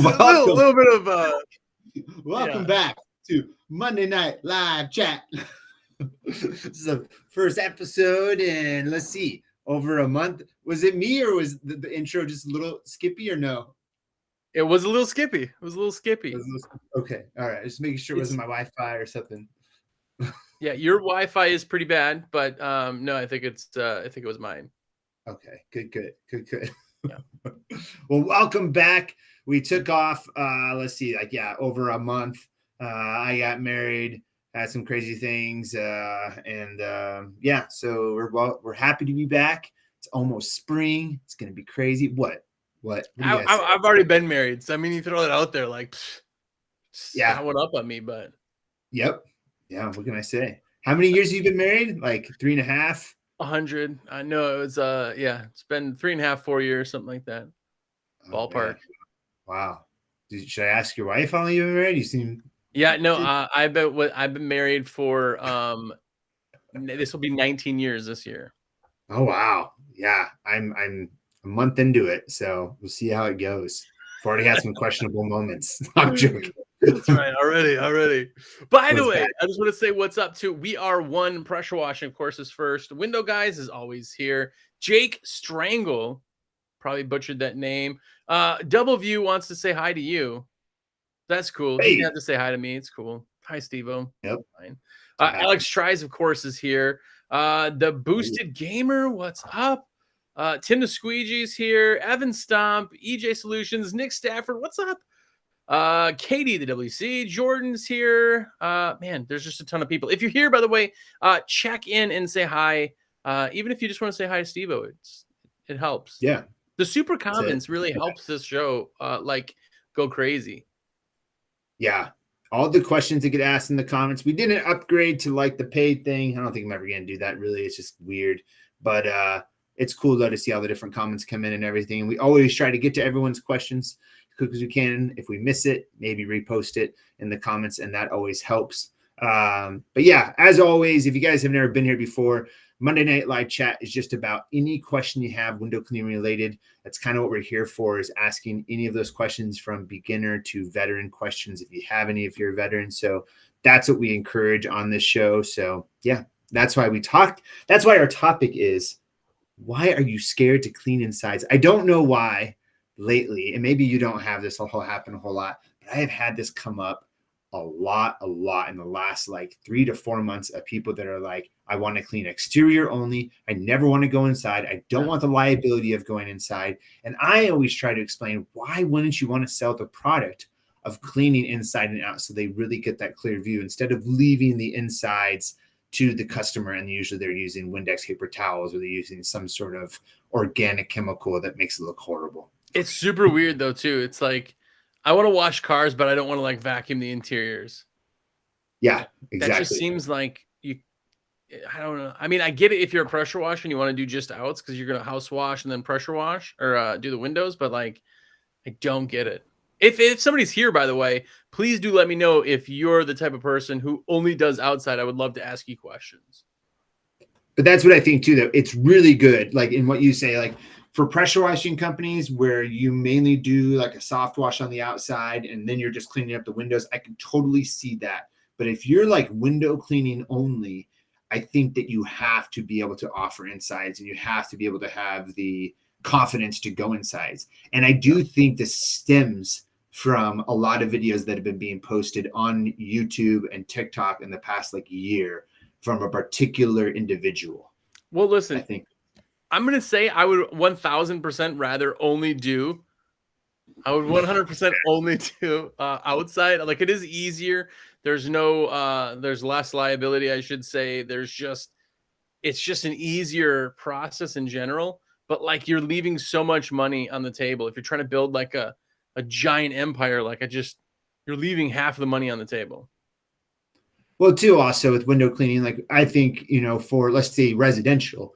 little bit of welcome back to Monday Night Live Chat. This is the first episode, and let's see, over a month. Was it me, or was the intro just a little skippy, or no? It was a little skippy. Okay, all right. Just making sure it wasn't my Wi-Fi or something. Yeah, your Wi-Fi is pretty bad, but no, I think it was mine. Okay, good. Yeah. Well, welcome back. We took off, over a month. I got married, had some crazy things, so we're happy to be back. It's almost spring. It's gonna be crazy. What? I've already been married, so I mean, you throw it out there like, yeah, one up on me, but yep, yeah. What can I say? How many years have you been married? Like 3.5. 100. I know it was it's been 3.5, 4 years, something like that. Ballpark. Wow. Should I ask your wife how long you've been married? You seem I've been married for this will be 19 years this year. Oh wow. Yeah. I'm a month into it, so we'll see how it goes. I've already had some questionable moments. I'm joking. That's right. Already. By the way, I just want to say what's up too. We are one pressure washing, of course, is first. Window Guys is always here. Jake Strangle, probably butchered that name. Double View wants to say hi to you. That's cool. Hey. You didn't have to say hi to me. It's cool. Hi, SteveO. Yep. Fine. Alex Tries, of course, is here. The Boosted Gamer, what's up? Tim the Squeegee's here. Evan Stomp, EJ Solutions, Nick Stafford, what's up? Katie, the WC, Jordan's here. Man, there's just a ton of people. If you're here, by the way, check in and say hi. Even if you just want to say hi to SteveO, it helps. Yeah. The super comments really helps this show go crazy. Yeah. All the questions that get asked in the comments. We didn't upgrade to like the paid thing. I don't think I'm ever going to do that. Really, it's just weird. But it's cool though to see all the different comments come in and everything. And we always try to get to everyone's questions as quick as we can. If we miss it, maybe repost it in the comments, and that always helps. But yeah, as always, if you guys have never been here before, Monday Night Live Chat is just about any question you have window cleaning related. That's kind of what we're here for, is asking any of those questions from beginner to veteran questions if you have any, if you're a veteran. So that's what we encourage on this show. So yeah, that's why we talked. That's why our topic is, why are you scared to clean insides? I don't know why lately, and maybe you don't have this happen a whole lot, but I have had this come up a lot in the last 3 to 4 months, of people that are like, I want to clean exterior only. I never want to go inside. I don't want the liability of going inside. And I always try to explain, why wouldn't you want to sell the product of cleaning inside and out, so they really get that clear view, instead of leaving the insides to the customer, and usually they're using Windex paper towels, or they're using some sort of organic chemical that makes it look horrible. It's super weird though too. It's like, I want to wash cars, but I don't want to vacuum the interiors. Yeah, exactly. That just seems like I don't know. I mean, I get it if you're a pressure washer and you want to do just outs, because you're going to house wash and then pressure wash, or do the windows, but I don't get it. If somebody's here, by the way, please do let me know if you're the type of person who only does outside. I would love to ask you questions. But that's what I think too, though. It's really good, in what you say, for pressure washing companies where you mainly do a soft wash on the outside and then you're just cleaning up the windows. I can totally see that. But if you're window cleaning only, I think that you have to be able to offer insides, and you have to be able to have the confidence to go insides. And I do think this stems from a lot of videos that have been being posted on YouTube and TikTok in the past year from a particular individual. Well, listen, I think I'm going to say I would 1000% rather only do, I would 100% only do outside. It is easier. There's there's less liability, I should say. It's just an easier process in general, but you're leaving so much money on the table. If you're trying to build a giant empire, you're leaving half of the money on the table. Well, too, also with window cleaning, I think, for, let's say, residential,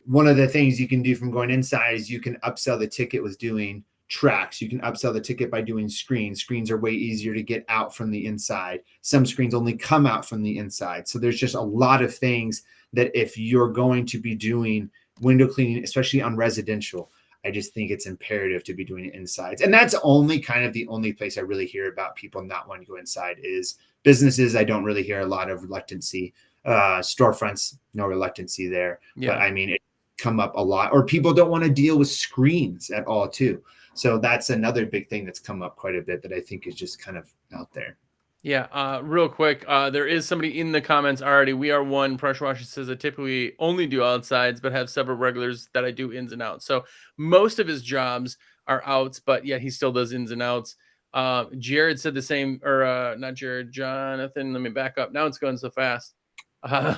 one of the things you can do from going inside is you can upsell the ticket with doing tracks. You can upsell the ticket by doing screens. Screens are way easier to get out from the inside. Some screens only come out from the inside. So there's just a lot of things that if you're going to be doing window cleaning, especially on residential, I just think it's imperative to be doing it insides. And that's only kind of the only place I really hear about people not wanting to go inside is businesses. I don't really hear a lot of reluctancy. Storefronts, no reluctancy there. Yeah. But I mean, it come up a lot, or people don't want to deal with screens at all too. So that's another big thing that's come up quite a bit that I think is just kind of out there. Yeah, real quick, there is somebody in the comments already. We are one pressure washer says I typically only do outsides, but have several regulars that I do ins and outs. So most of his jobs are outs, but yeah, he still does ins and outs. Jared said the same, or not Jared, Jonathan. Let me back up. Now it's going so fast. Yeah,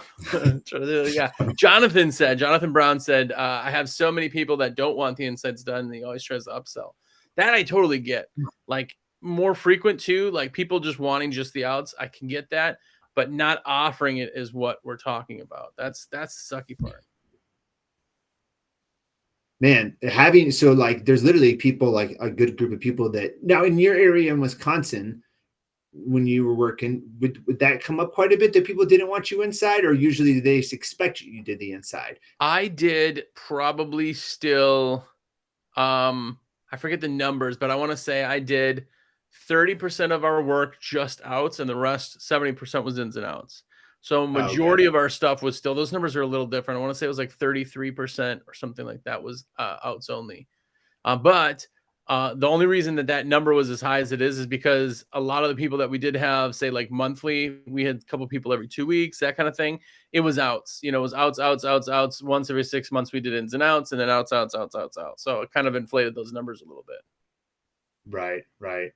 Jonathan Brown said, I have so many people that don't want the insides done, and he always tries to upsell. That I totally get. Like, more frequent too, like people just wanting just the outs, I can get that, but not offering it is what we're talking about. That's the sucky part. Man, having so like there's literally people, like a good group of people that now in your area in Wisconsin, when you were working, would that come up quite a bit that people didn't want you inside, or usually they expect you did the inside? I did probably still, I forget the numbers, but I want to say I did 30% of our work just outs, and the rest 70% was ins and outs. So majority of our stuff was still, those numbers are a little different. I want to say it was like 33% or something like that was outs only. But the only reason that number was as high as it is because a lot of the people that we did have, say like monthly, we had a couple people every 2 weeks, that kind of thing. It was outs, it was outs. Once every 6 months we did ins and outs, and then outs. So it kind of inflated those numbers a little bit. Right.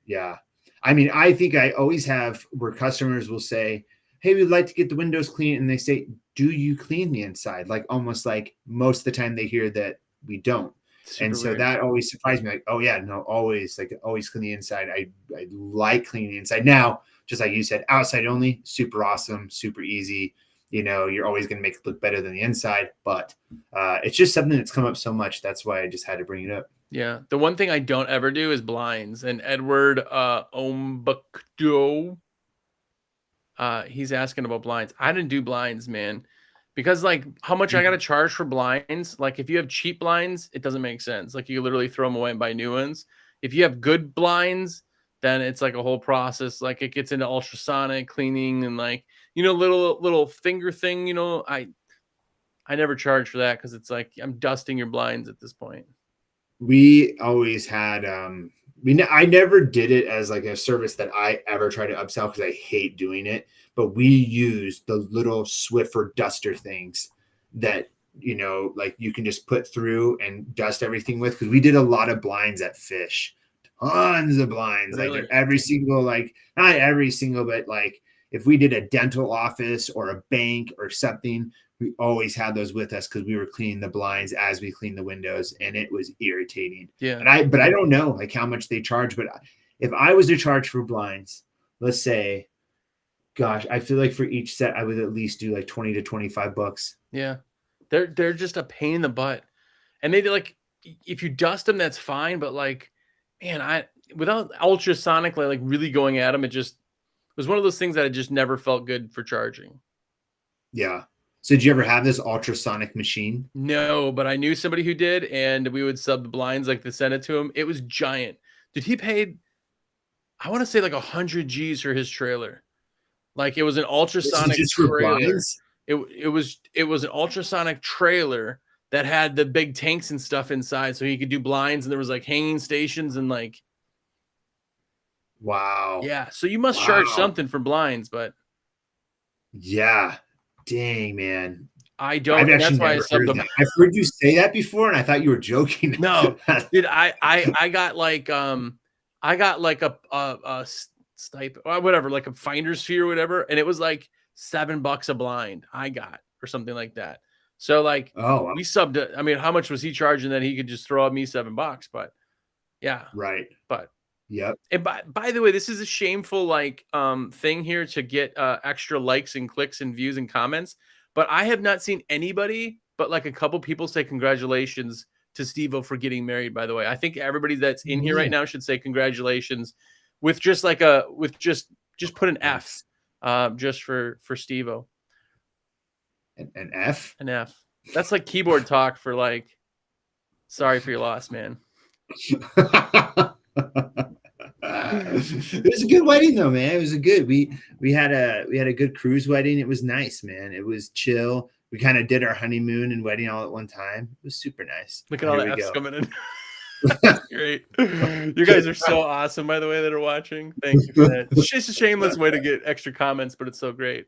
Yeah. I mean, I think I always have where customers will say, hey, we'd like to get the windows clean. And they say, do you clean the inside? Like almost like most of the time they hear that we don't. And so that always surprised me. Like, oh yeah, no, always clean the inside. I like cleaning the inside. Now, just like you said, outside only, super awesome, super easy. You're always going to make it look better than the inside, but it's just something that's come up so much. That's why I just had to bring it up. Yeah. The one thing I don't ever do is blinds. And Edward Ombakdo, he's asking about blinds. I didn't do blinds, man. Because like how much I got to charge for blinds. Like if you have cheap blinds, it doesn't make sense. Like you literally throw them away and buy new ones. If you have good blinds, then it's like a whole process. Like it gets into ultrasonic cleaning and like, little finger thing, I never charge for that because it's like I'm dusting your blinds at this point. We always had I never did it as like a service that I ever try to upsell because I hate doing it. But we use the little Swiffer duster things that, like you can just put through and dust everything with. Because we did a lot of blinds at Fish, tons of blinds. Really? Like every single, like not every single, but like if we did a dental office or a bank or something, we always had those with us because we were cleaning the blinds as we cleaned the windows, and it was irritating. Yeah. But I don't know like how much they charge. But if I was to charge for blinds, let's say, gosh, I feel like for each set I would at least do like $20 to $25. Yeah, they're just a pain in the butt, and they like if you dust them, that's fine. But like, man, without ultrasonically like really going at them, it was one of those things that I just never felt good for charging. Yeah. So did you ever have this ultrasonic machine? No, but I knew somebody who did, and we would sub the blinds, like to send it to him. It was giant. Dude, he paid, I want to say like 100 G's for his trailer. Like it was an ultrasonic trailer. It was an ultrasonic trailer that had the big tanks and stuff inside, so he could do blinds, and there was like hanging stations and like. Wow. Yeah, so you must charge something for blinds, but. Yeah. Dang, man. I don't. That's why I subbed them. I've heard you say that before, and I thought you were joking. No, dude, I got like a stipend or whatever, like a finder's fee or whatever, and it was like $7 a blind I got or something like that. So like, we subbed it. I mean, how much was he charging that he could just throw at me $7? But yeah, right. But yep. And by the way, this is a shameful like thing here to get extra likes and clicks and views and comments, but I have not seen anybody but like a couple people say congratulations to SteveO for getting married. By the way, I think everybody that's in here right now should say congratulations with just like just put an F just for SteveO. An F? An F. That's like keyboard talk for like Sorry for your loss, man. It was a good wedding though, man. It was a good. We had a good cruise wedding. It was nice, man. It was chill. We kind of did our honeymoon and wedding all at one time. It was super nice. Look at all the F's coming in. That's great. You guys are so awesome, by the way, that are watching. Thank you for that. It's just a shameless way to get extra comments, but it's so great.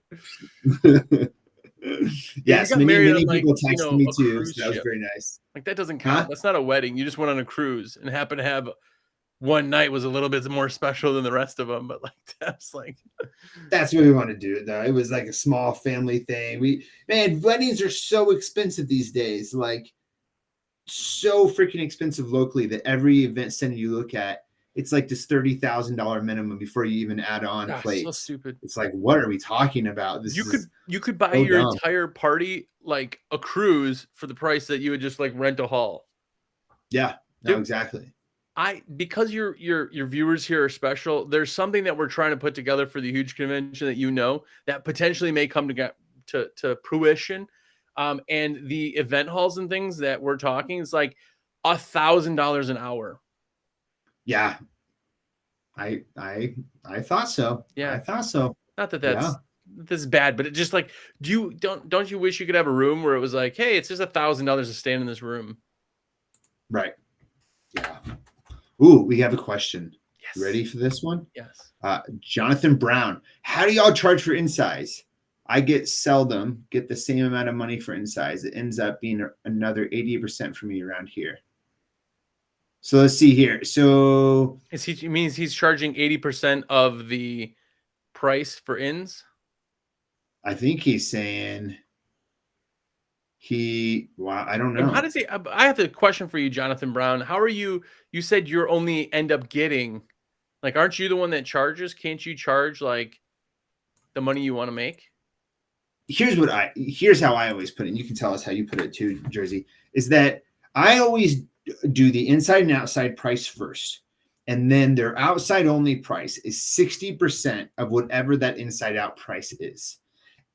Yes, many people texted me too. So that was very nice. Like that doesn't count. Huh? That's not a wedding. You just went on a cruise and happened to have one night was a little bit more special than the rest of them, but like that's like that's what we want to do though. It was like a small family thing. Weddings are so expensive these days, like so freaking expensive locally that every event center you look at, it's like this $30,000 minimum before you even add on plates. So stupid. It's like, what are we talking about? You could buy your entire party like a cruise for the price that you would just like rent a hall. Yeah, no, exactly. Because your viewers here are special, there's something that we're trying to put together for the huge convention that that potentially may come to fruition. And the event halls and things that we're talking, it's like $1,000 an hour. Yeah. I thought so. Yeah. I thought so. Not that this is bad, but it just like, don't you wish you could have a room where it was like, hey, it's just $1,000 to stand in this room. Right. Yeah. Ooh, we have a question. Yes. Ready for this one? Yes. Jonathan Brown. How do y'all charge for in-size? I seldom get the same amount of money for in-size. It ends up being another 80% for me around here. So let's see here. So means he's charging 80% of the price for ins? I think he's saying I don't know. And how does he? I have a question for you, Jonathan Brown. How are you? You said you're only end up getting, like, aren't you the one that charges? Can't you charge like the money you want to make? Here's how I always put it. And you can tell us how you put it too, Jersey. Is that I always do the inside and outside price first, and then their outside only price is 60% of whatever that inside out price is.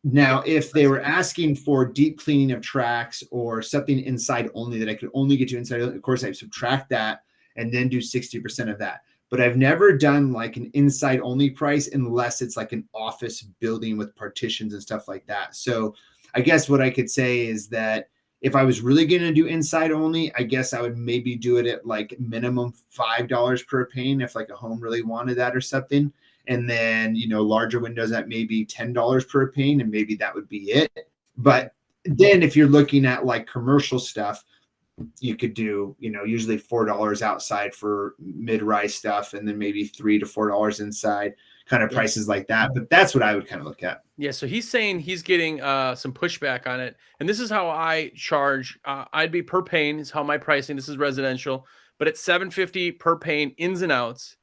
Now, if they were asking for deep cleaning of tracks or something inside only that I could only get to inside, of course, I subtract that and then do 60% of that. But I've never done like an inside only price unless it's like an office building with partitions and stuff like that. So I guess what I could say is that if I was really going to do inside only, I guess I would maybe do it at like minimum $5 per pane if like a home really wanted that or something. And then, larger windows at maybe $10 per pane, and maybe that would be it. But then if you're looking at like commercial stuff, you could do, usually $4 outside for mid-rise stuff, and then maybe $3 to $4 inside, kind of prices like that. But that's what I would kind of look at. Yeah. So he's saying he's getting some pushback on it. And this is how I charge. I'd be per pane is how my pricing. This is residential, but it's $750 per pane ins and outs.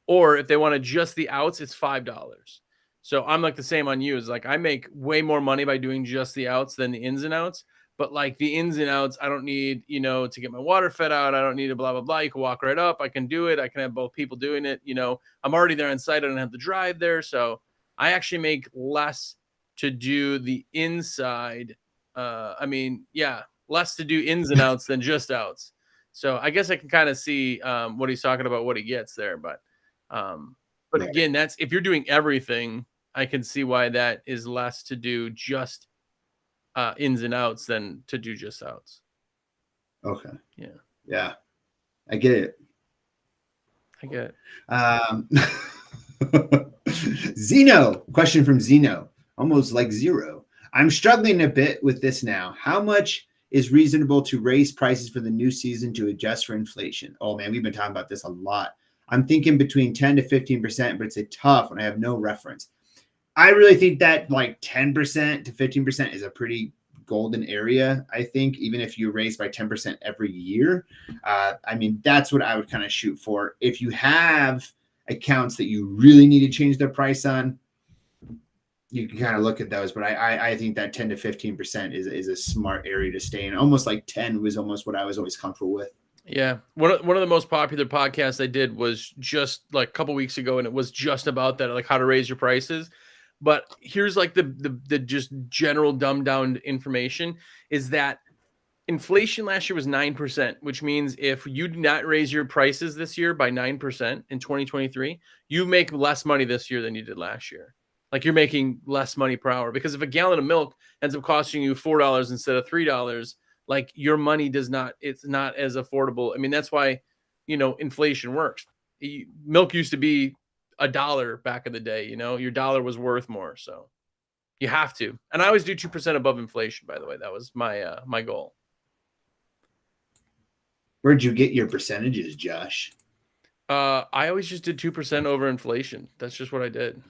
Or if they want to just the outs, it's $5. So I'm like the same on you. It's like I make way more money by doing just the outs than the ins and outs. But like the ins and outs, I don't need, to get my water fed out. I don't need a blah, blah, blah. You can walk right up. I can do it. I can have both people doing it. I'm already there on site. I don't have to drive there. So I actually make less to do the inside. Less to do ins and outs than just outs. So I guess I can kind of see what he's talking about, what he gets there. But again, that's if you're doing everything, I can see why that is less to do just ins and outs than to do just outs. Okay. Yeah. Yeah. I get it. Zeno, question from Zeno, almost like zero. I'm struggling a bit with this now. How much is reasonable to raise prices for the new season to adjust for inflation? Oh man, we've been talking about this a lot. I'm thinking between 10 to 15%, but it's a tough and I have no reference. I really think that like 10% to 15% is a pretty golden area. I think even if you raise by 10% every year, that's what I would kind of shoot for. If you have accounts that you really need to change their price on, you can kind of look at those. But I think that 10 to 15% is a smart area to stay in. Almost like 10 was almost what I was always comfortable with. Yeah. One of the most popular podcasts I did was just like a couple weeks ago, and it was just about that, like how to raise your prices. But here's like the just general dumbed down information is that inflation last year was 9%, which means if you do not raise your prices this year by 9% in 2023, you make less money this year than you did last year. Like you're making less money per hour, because if a gallon of milk ends up costing you $4 instead of $3, like your money it's not as affordable. I mean, that's why, inflation works. Milk used to be $1 back in the day, your dollar was worth more. So you have to. And I always do 2% above inflation, by the way. That was my goal. Where'd you get your percentages, Josh? I always just did 2% over inflation. That's just what I did.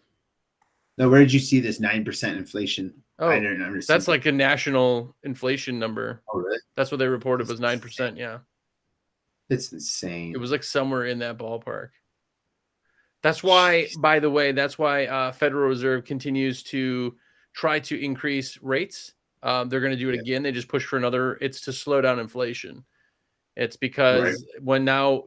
Now, where did you see this 9% inflation? Oh, I don't understand. That's like a national inflation number. Oh, really? That's what they reported was 9%. Yeah. It's insane. It was like somewhere in that ballpark. That's why, by the way, Federal Reserve continues to try to increase rates. They're going to do it again. They just push for another. It's to slow down inflation. It's because when now,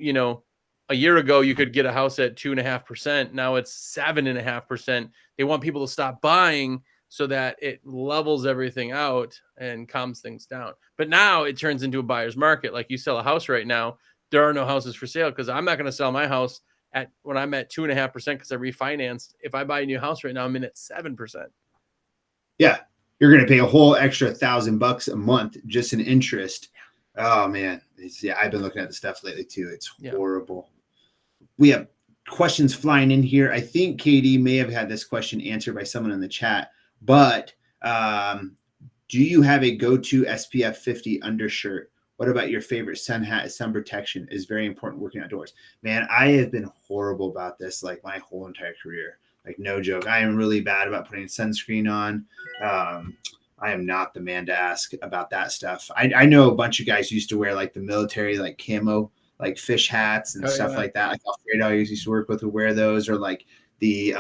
a year ago you could get a house at 2.5%. Now it's 7.5%. They want people to stop buying so that it levels everything out and calms things down. But now it turns into a buyer's market. Like you sell a house right now, there are no houses for sale because I'm not going to sell my house when I'm at 2.5% because I refinanced. If I buy a new house right now, I'm in at 7%. Yeah, you're going to pay a whole extra $1,000 a month just in interest. Oh man, I've been looking at the stuff lately too. It's horrible. We have questions flying in here. I think Katie may have had this question answered by someone in the chat, but do you have a go-to SPF 50 undershirt? What about your favorite sun hat? Sun protection is very important working outdoors. Man, I have been horrible about this like my whole entire career. Like no joke. I am really bad about putting sunscreen on. I am not the man to ask about that stuff. I know a bunch of guys used to wear like the military, like camo, like fish hats and stuff like that. Like Alfredo I used to work with would wear those, or like the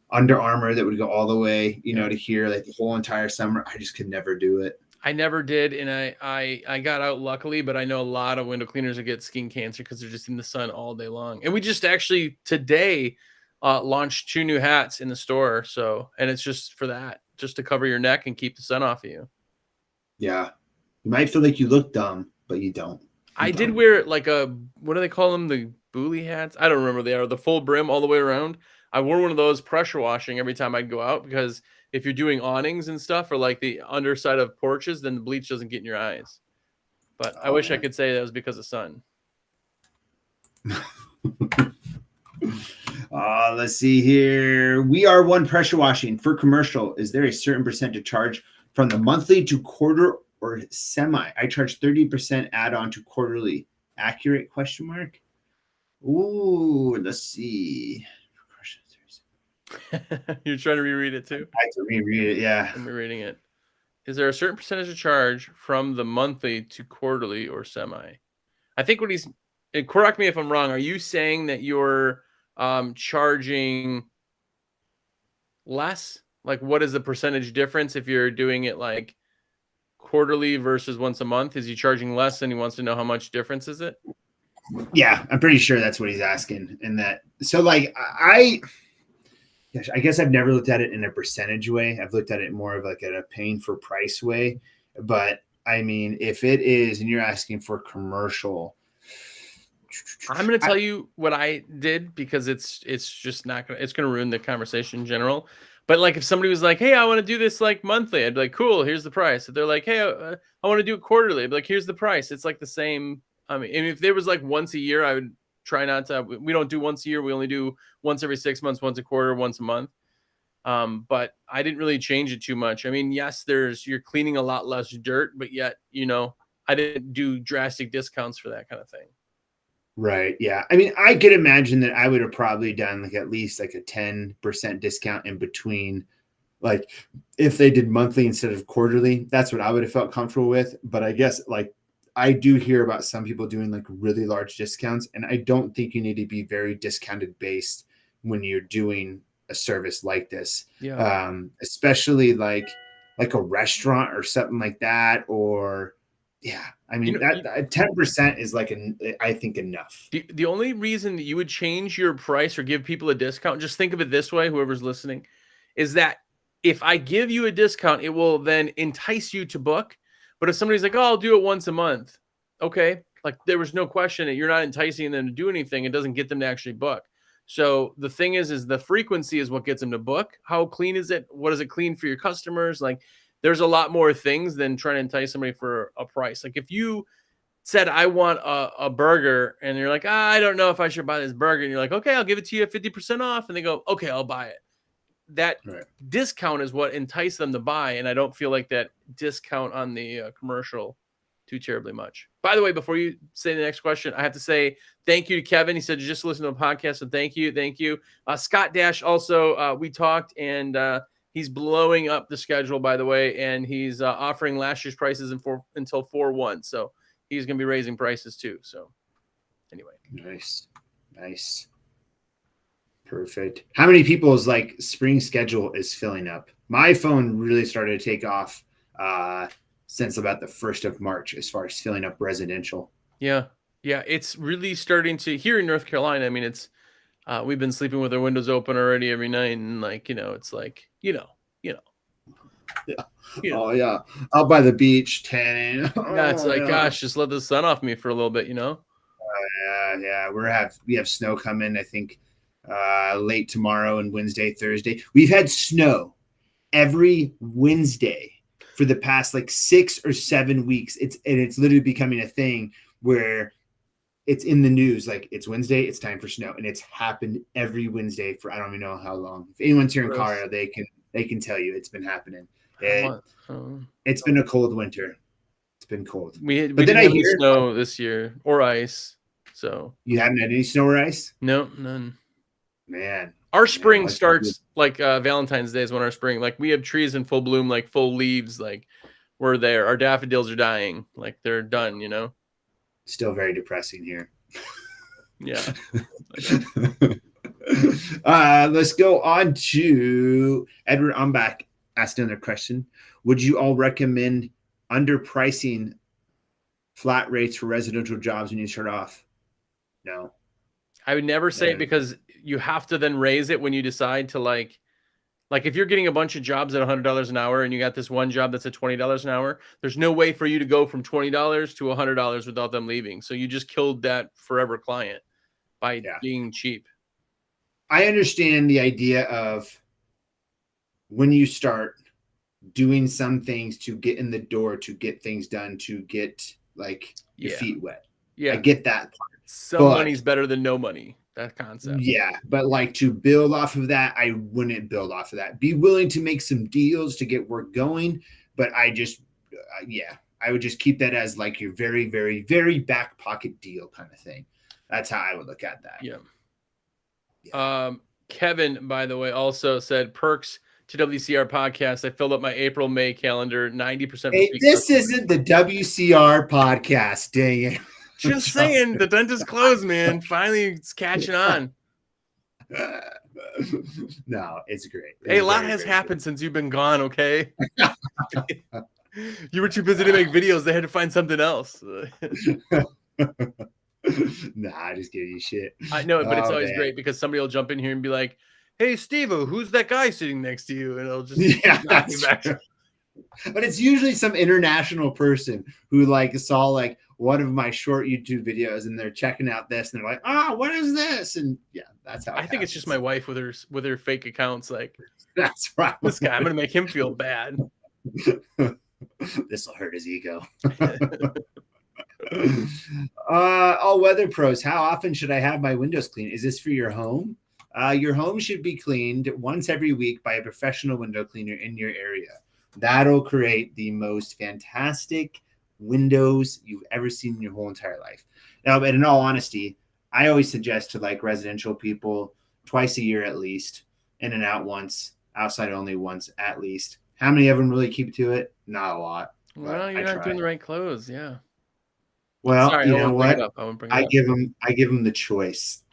Under Armour that would go all the way, to here, like the whole entire summer. I just could never do it. I never did, and I got out luckily, but I know a lot of window cleaners that get skin cancer because they're just in the sun all day long. And we just actually today launched 2 new hats in the store. So, and it's just for that, just to cover your neck and keep the sun off of you. Yeah. You might feel like you look dumb, but you don't. I did wear like what do they call them? The Booley hats? I don't remember. They are the full brim all the way around. I wore one of those pressure washing every time I'd go out, because if you're doing awnings and stuff, or like the underside of porches, then the bleach doesn't get in your eyes. But I wish I could say that was because of sun. Let's see here. We are one pressure washing for commercial. Is there a certain percent to charge from the monthly to quarter or semi? I charge 30% add-on to quarterly. Accurate ? Ooh, let's see. You're trying to reread it too? I have to reread it, yeah. I'm rereading it. Is there a certain percentage of charge from the monthly to quarterly or semi? I think what he's, and correct me if I'm wrong, are you saying that you're charging less? Like, what is the percentage difference if you're doing it like quarterly versus once a month? Is he charging less and he wants to know how much difference is it? Yeah, I'm pretty sure that's what he's asking. And that, so like, I guess I've never looked at it in a percentage way. I've looked at it more of like a paying for price way. But I mean, if it is, and you're asking for commercial, I'm going to tell you what I did, because it's just not going to, it's going to ruin the conversation in general. But like if somebody was like, hey, I want to do this like monthly, I'd be like, cool, here's the price. If they're like, hey, I want to do it quarterly, I'd be like, here's the price. It's like the same. I mean, and if there was like once a year, I would try not to. We don't do once a year. We only do once every 6 months, once a quarter, once a month. But I didn't really change it too much. I mean, yes, you're cleaning a lot less dirt, but yet, I didn't do drastic discounts for that kind of thing. Right. Yeah. I mean, I could imagine that I would have probably done like at least like a 10% discount in between. Like if they did monthly instead of quarterly, that's what I would have felt comfortable with. But I guess like I do hear about some people doing like really large discounts, and I don't think you need to be very discounted based when you're doing a service like this. Yeah. Especially like a restaurant or something like that, or yeah, I mean, that 10% is like, I think enough. The only reason that you would change your price or give people a discount, just think of it this way, whoever's listening, is that if I give you a discount, it will then entice you to book. But if somebody's like, oh, I'll do it once a month. Okay. Like there was no question that you're not enticing them to do anything. It doesn't get them to actually book. So the thing is the frequency is what gets them to book. How clean is it? What is it clean for your customers? Like there's a lot more things than trying to entice somebody for a price. Like if you said, I want a burger and you're like, I don't know if I should buy this burger. And you're like, okay, I'll give it to you at 50% off. And they go, okay, I'll buy it. That discount is what enticed them to buy. And I don't feel like that discount on the commercial too terribly much. By the way, before you say the next question, I have to say thank you to Kevin. He said you just listened to a podcast, so thank you. Scott Dash also, we talked, and he's blowing up the schedule, by the way, and he's offering last year's prices until 4/1, so he's going to be raising prices too. So anyway. Nice. Perfect. How many people's like spring schedule is filling up? My phone really started to take off since about the 1st of March as far as filling up residential. Yeah. It's really starting to here in North Carolina. I mean, it's we've been sleeping with our windows open already every night, and like it's like Yeah. Oh yeah, out by the beach, tanning. Yeah, it's like gosh, just let the sun off me for a little bit, Yeah. We have snow coming. I think late tomorrow and Wednesday, Thursday. We've had snow every Wednesday for the past like 6 or 7 weeks. It's literally becoming a thing where it's in the news. Like it's Wednesday, it's time for snow, and it's happened every Wednesday for I don't even know how long. If anyone's here in Colorado, they can tell you it's been happening. It's been a cold winter. It's been cold. We didn't have any snow this year or ice. So you haven't had any snow or ice? No, none. Man, our spring starts like Valentine's Day is when our spring, like we have trees in full bloom, like full leaves, like we're there. Our daffodils are dying, like they're done, Still very depressing here. Yeah. Let's go on to Edward Umbach asked another question. Would you all recommend underpricing flat rates for residential jobs when you start off? No. I would never say it because you have to then raise it when you decide to like if you're getting a bunch of jobs at $100 an hour and you got this one job that's at $20 an hour, there's no way for you to go from $20 to $100 without them leaving. So you just killed that forever client by being cheap. I understand the idea of when you start doing some things to get in the door, to get things done, to get like your feet wet. Yeah. I get that part. Some money's better than no money. That concept. Yeah. But like to build off of that, I wouldn't build off of that. Be willing to make some deals to get work going. But I just, I would just keep that as like your very, very, very back pocket deal kind of thing. That's how I would look at that. Yeah. Kevin, by the way, also said perks to WCR podcast. I filled up my April, May calendar, 90%. Hey, this isn't the WCR podcast. Dang it. Just saying, the dentist closed, man. Finally, it's catching on. No, it's great. Hey, a lot has happened since you've been gone, okay? You were too busy to make videos. They had to find something else. Nah, I just give you shit. I know, but it's always great because somebody will jump in here and be like, hey, Steve-O, who's that guy sitting next to you? And it'll just knock me back. But it's usually some international person who like saw like one of my short YouTube videos and they're checking out this and they're like, what is this? And that's how I think it's just my wife with her fake accounts. Like, that's right. This guy, I'm gonna make him feel bad. This will hurt his ego. All weather pros, how often should I have my windows cleaned? Is this for your home? Your home should be cleaned once every week by a professional window cleaner in your area. That'll create the most fantastic windows you've ever seen in your whole entire life. Now, but in all honesty, I always suggest to like residential people twice a year at least, in and out once, outside only once at least. How many of them really keep to it? Not a lot. Well, you're not doing the right clothes. Yeah. Well, sorry, you know what? I give them the choice.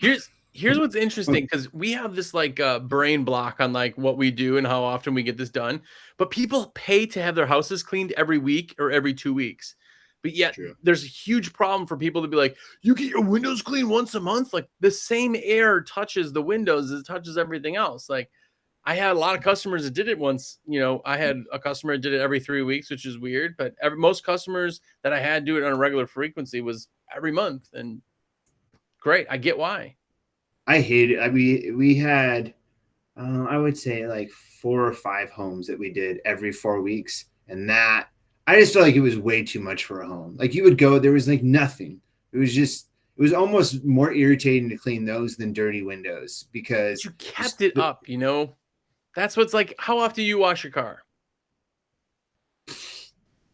Here's what's interesting, because we have this like brain block on like what we do and how often we get this done. But people pay to have their houses cleaned every week or every 2 weeks. But yet there's a huge problem for people to be like, you get your windows cleaned once a month. Like the same air touches the windows as it touches everything else. Like I had a lot of customers that did it once. You know, I had a customer that did it every 3 weeks, which is weird, but most customers that I had do it on a regular frequency was every month, and great. I get why. I hate it. I mean, we had, I would say like 4 or 5 homes that we did every 4 weeks. And that, I just felt like it was way too much for a home. Like you would go, there was like nothing. It was just, it was almost more irritating to clean those than dirty windows because You kept it up, you know? That's what's like. How often do you wash your car?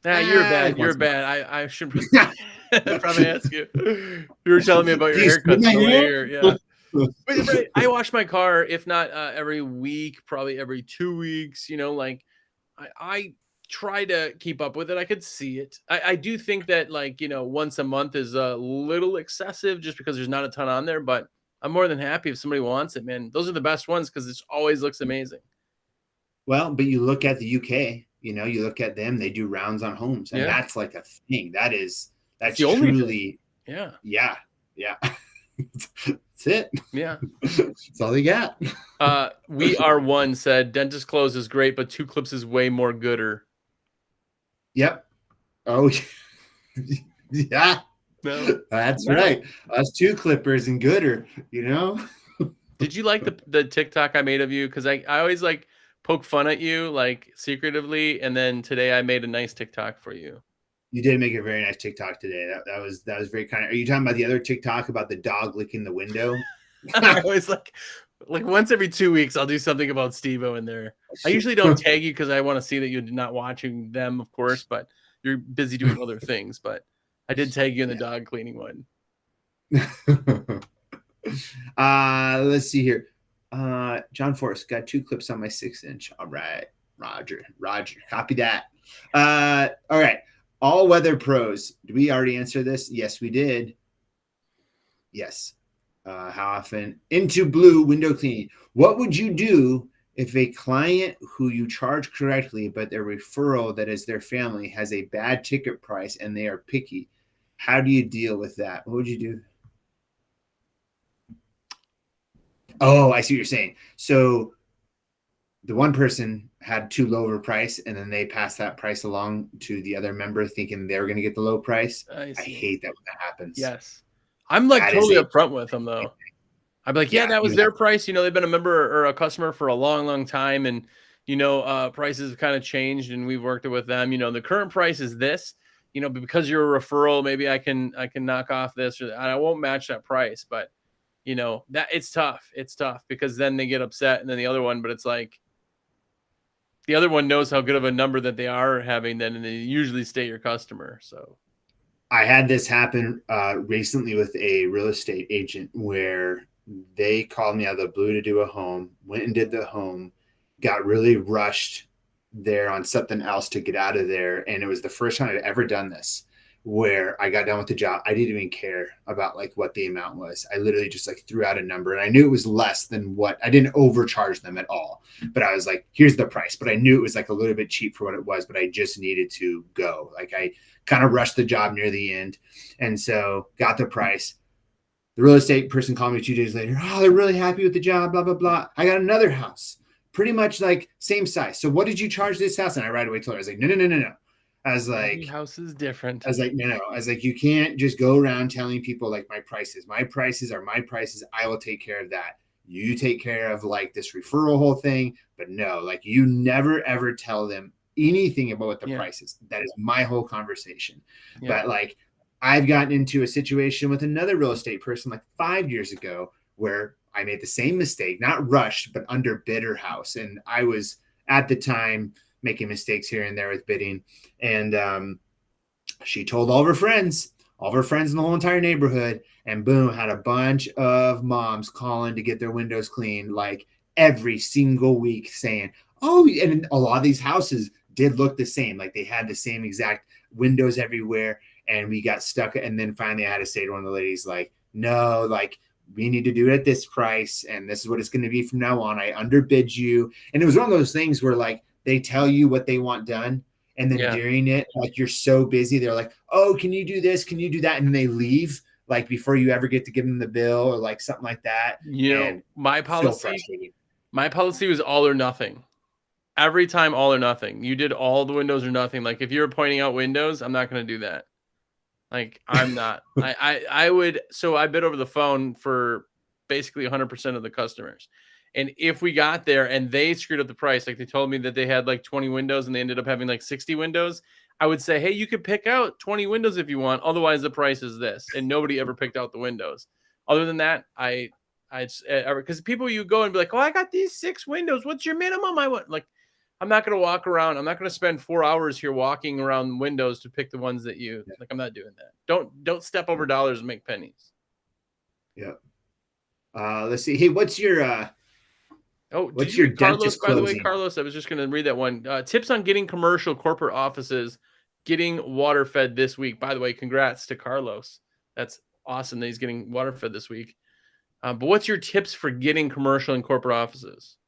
You're bad. You're bad. I should probably ask you. You were telling me about your haircuts the way here. Yeah. But I wash my car, if not every week, probably every 2 weeks. You know, like I try to keep up with it. I could see it. I do think that, like, you know, once a month is a little excessive just because there's not a ton on there, but I'm more than happy if somebody wants it, man. Those are the best ones because it always looks amazing. Well, but you look at the UK, you know, you look at them, they do rounds on homes, and that's like a thing. That's the only truly, thing. yeah. That's it. Yeah. That's all they got. We Are One said dentist close is great, but 2 clips is way more gooder. Yep. Oh, yeah. No. That's right. Us 2 clippers and gooder, you know. Did you like the TikTok I made of you? Because I always like poke fun at you like secretively, and then today I made a nice TikTok for you. You did make a very nice TikTok today. That was very kind of. Are you talking about the other TikTok about the dog licking the window? I always like once every 2 weeks I'll do something about SteveO in there. I usually don't tag you because I want to see that you're not watching them, of course, but you're busy doing other things. But I did tag you in the dog cleaning one. Let's see here. John Forrest got 2 clips on my 6-inch. All right, Roger, copy that. All right. All weather pros. Did we already answer this? Yes, we did. Yes. How often? Into blue window cleaning. What would you do if a client who you charge correctly, but their referral that is their family has a bad ticket price and they are picky? How do you deal with that? What would you do? Oh, I see what you're saying. So the one person had too low of a price, and then they passed that price along to the other member thinking they were going to get the low price. I hate that when that happens. Yes. I'm like totally upfront with them though. I'd be like, yeah, that was their price. You know, they've been a member or a customer for a long, long time. And, you know, prices have kind of changed and we've worked with them. You know, the current price is this, you know, but because you're a referral, maybe I can knock off this, or I won't match that price. But, you know, that it's tough. It's tough because then they get upset and then the other one, but it's like, the other one knows how good of a number that they are having then, and they usually stay your customer. So I had this happen recently with a real estate agent where they called me out of the blue to do a home, went and did the home, got really rushed there on something else to get out of there. And it was the first time I've ever done this, where I got done with the job. I didn't even care about like what the amount was. I literally just like threw out a number, and I knew it was less than what I didn't overcharge them at all. But I was like, here's the price. But I knew it was like a little bit cheap for what it was, but I just needed to go. Like I kind of rushed the job near the end. And so got the price. The real estate person called me 2 days later. Oh, they're really happy with the job, blah, blah, blah. I got another house, pretty much like same size. So what did you charge this house? And I right away told her, I was like, no. I was like, every house is different. I was like, no. I was like, you can't just go around telling people like my prices are my prices. I will take care of that. You take care of like this referral whole thing. But no, like you never, ever tell them anything about what the price is. That is my whole conversation. But like I've gotten into a situation with another real estate person like 5 years ago where I made the same mistake, not rushed, but underbid her house. And I was at the time making mistakes here and there with bidding. And she told all of her friends in the whole entire neighborhood, and boom, had a bunch of moms calling to get their windows cleaned like every single week saying, oh, and a lot of these houses did look the same. Like they had the same exact windows everywhere. And we got stuck. And then finally I had to say to one of the ladies, like, no, like we need to do it at this price. And this is what it's going to be from now on. I underbid you. And it was one of those things where like, they tell you what they want done. And then during it, like you're so busy, they're like, oh, can you do this? Can you do that? And then they leave like before you ever get to give them the bill or like something like that. You know, my policy, My policy was all or nothing. Every time, all or nothing. You did all the windows or nothing. Like if you're pointing out windows, I'm not going to do that. Like I'm not. I would. So I bid over the phone for basically 100% of the customers. And if we got there and they screwed up the price, like they told me that they had like 20 windows and they ended up having like 60 windows, I would say, hey, you could pick out 20 windows if you want. Otherwise, the price is this. And nobody ever picked out the windows. Other than that, I because people you go and be like, oh, I got these 6 windows. What's your minimum? I want like. I'm not going to walk around. I'm not going to spend 4 hours here walking around windows to pick the ones that you like. I'm not doing that. Don't step over dollars and make pennies. Yeah. Let's see. Hey, what's your what's your Carlos, dentist by the way, closing? Carlos, I was just going to read that one. Tips on getting commercial corporate offices getting water fed this week. By the way, congrats to Carlos. That's awesome that he's getting water fed this week. But what's your tips for getting commercial and corporate offices?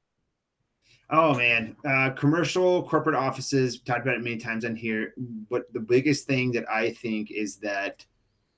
Oh man, commercial corporate offices. Talked about it many times on here. But the biggest thing that I think is that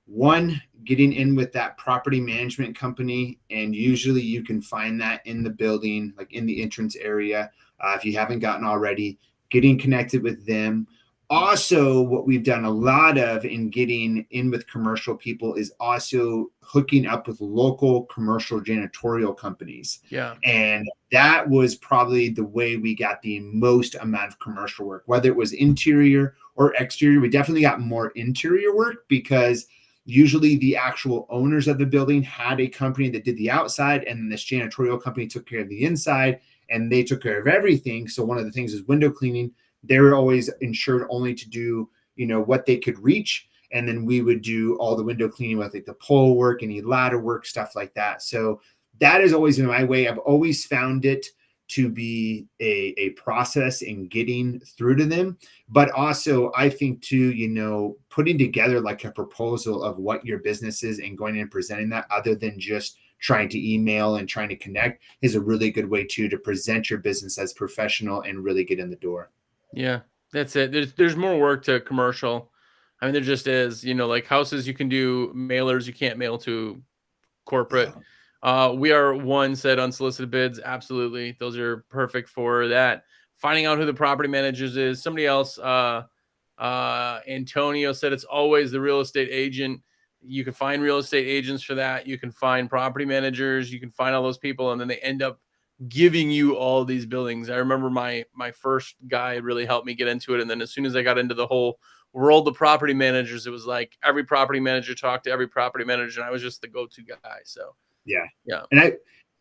one, getting in with that property management company, and usually you can find that in the building, like in the entrance area. If you haven't gotten already, getting connected with them. Also, what we've done a lot of in getting in with commercial people is also hooking up with local commercial janitorial companies. Yeah. And that was probably the way we got the most amount of commercial work, whether it was interior or exterior. We definitely got more interior work because usually the actual owners of the building had a company that did the outside, and then this janitorial company took care of the inside, and they took care of everything. So one of the things is window cleaning. They were always insured only to do, what they could reach. And then we would do all the window cleaning with like the pole work, any ladder work, stuff like that. So that has always been my way. I've always found it to be a process in getting through to them. But also I think too, putting together like a proposal of what your business is and going in and presenting that, other than just trying to email and trying to connect, is a really good way too to present your business as professional and really get in the door. Yeah, that's it. There's more work to commercial. I mean, there just is, like houses, you can do mailers, you can't mail to corporate. We are one said unsolicited bids. Absolutely. Those are perfect for that. Finding out who the property managers is. Somebody else, Antonio said it's always the real estate agent. You can find real estate agents for that. You can find property managers. You can find all those people, and then they end up giving you all these buildings. I remember my first guy really helped me get into it, and then as soon as I got into the whole world of property managers, it was like every property manager talked to every property manager, and I was just the go-to guy. So yeah. And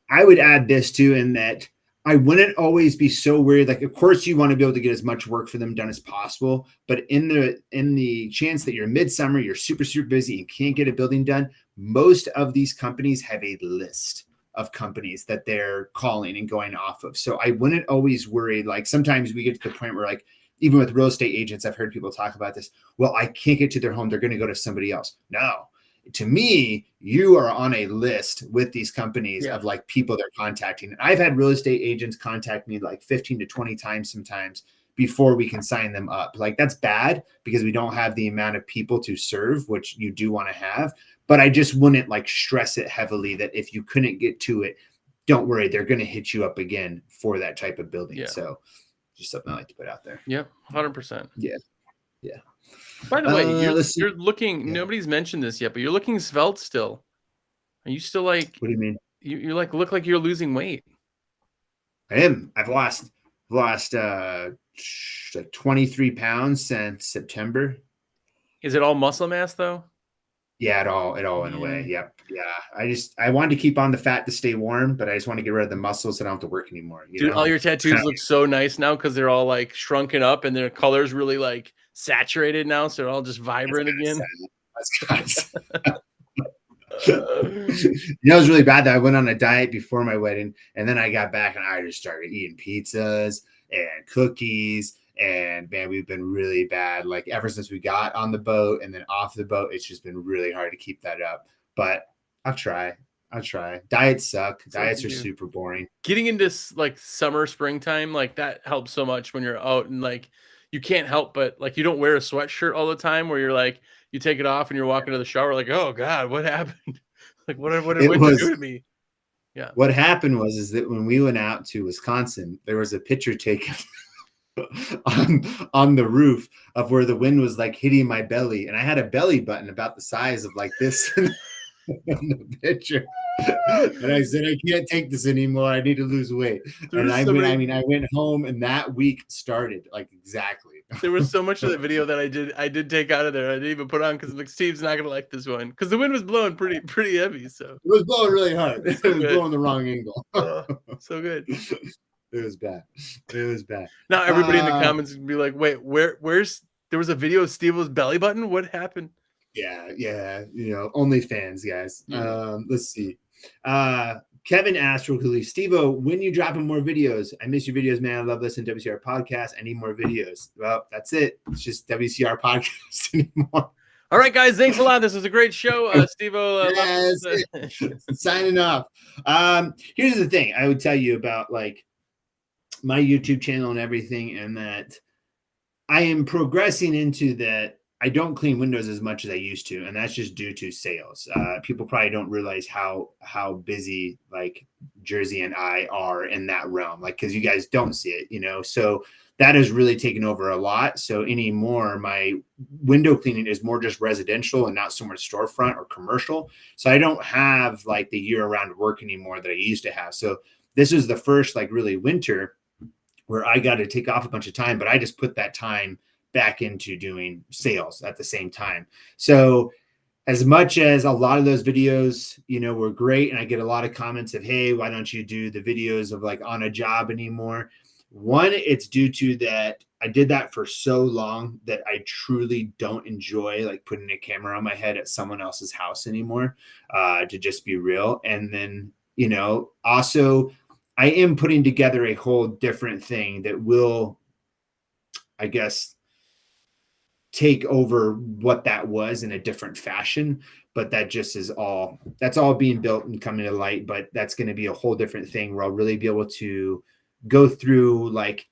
I would add this too, in that I wouldn't always be so worried. Like, of course, you want to be able to get as much work for them done as possible, but in the chance that you're midsummer, you're super, super busy and can't get a building done, most of these companies have a list of companies that they're calling and going off of. So I wouldn't always worry. Like sometimes we get to the point where, like, even with real estate agents, I've heard people talk about this. Well, I can't get to their home. They're going to go to somebody else. No, to me, you are on a list with these companies of like people they're contacting. And I've had real estate agents contact me like 15 to 20 times sometimes before we can sign them up. Like that's bad because we don't have the amount of people to serve, which you do want to have. But I just wouldn't like stress it heavily that if you couldn't get to it, don't worry, they're going to hit you up again for that type of building. Yeah. So just something I like to put out there. Yep. 100%. Yeah. By the way, you're looking, nobody's mentioned this yet, but you're looking svelte still. Are you still like, what do you mean? You like look like you're losing weight. I am. I've lost like 23 pounds since September. Is it all muscle mass though? Yeah, it all went away. Yep. Yeah. I wanted to keep on the fat to stay warm, but I just want to get rid of the muscles so I don't have to work anymore. Dude, all your tattoos look so nice now because they're all like shrunken up and their color's really like saturated now, so they're all just vibrant again. That's it was really bad that I went on a diet before my wedding, and then I got back and I just started eating pizzas and cookies. And man, we've been really bad. Like ever since we got on the boat and then off the boat, it's just been really hard to keep that up. But I'll try. Diets suck. Diets are super boring. Getting into like summer, springtime, like that helps so much when you're out and like you can't help but like you don't wear a sweatshirt all the time where you're like you take it off and you're walking to the shower like, oh God, what happened? Like what did winter do to me? Yeah. What happened is that when we went out to Wisconsin, there was a picture taken on the roof of where the wind was like hitting my belly, and I had a belly button about the size of like this in the picture. And I said, I can't take this anymore. I need to lose weight. And I went home, and that week started like exactly. There was so much of the video that I did take out of there. I didn't even put on because like Steve's not gonna like this one because the wind was blowing pretty heavy. So it was blowing really hard. So it was blowing the wrong angle. So good. It was bad. It was bad. Now everybody in the comments would be like, "Wait, where's there was a video of Steve's belly button? What happened?" Yeah, you know, OnlyFans, guys. Yeah. Let's see. Kevin asked real quickly, SteveO, when you dropping more videos? I miss your videos, man. I love listening to WCR podcast. I need more videos. Well, that's it. It's just WCR podcast anymore. All right, guys. Thanks a lot. This was a great show. SteveO. Signing off. Here's the thing I would tell you about like my YouTube channel and everything, and that I am progressing into that. I don't clean windows as much as I used to, and that's just due to sales. People probably don't realize how busy like Jersey and I are in that realm, like because you guys don't see it, you know. So that has really taken over a lot. So anymore, my window cleaning is more just residential and not so much storefront or commercial. So I don't have like the year-round work anymore that I used to have. So this was the first like really winter where I got to take off a bunch of time, but I just put that time back into doing sales at the same time. So as much as a lot of those videos, you know, were great, and I get a lot of comments of, hey, why don't you do the videos of like on a job anymore? One, it's due to that I did that for so long that I truly don't enjoy like putting a camera on my head at someone else's house anymore, to just be real. And then, you know, also I am putting together a whole different thing that will, I guess, take over what that was in a different fashion, but that just is all that's all being built and coming to light. But that's going to be a whole different thing where I'll really be able to go through like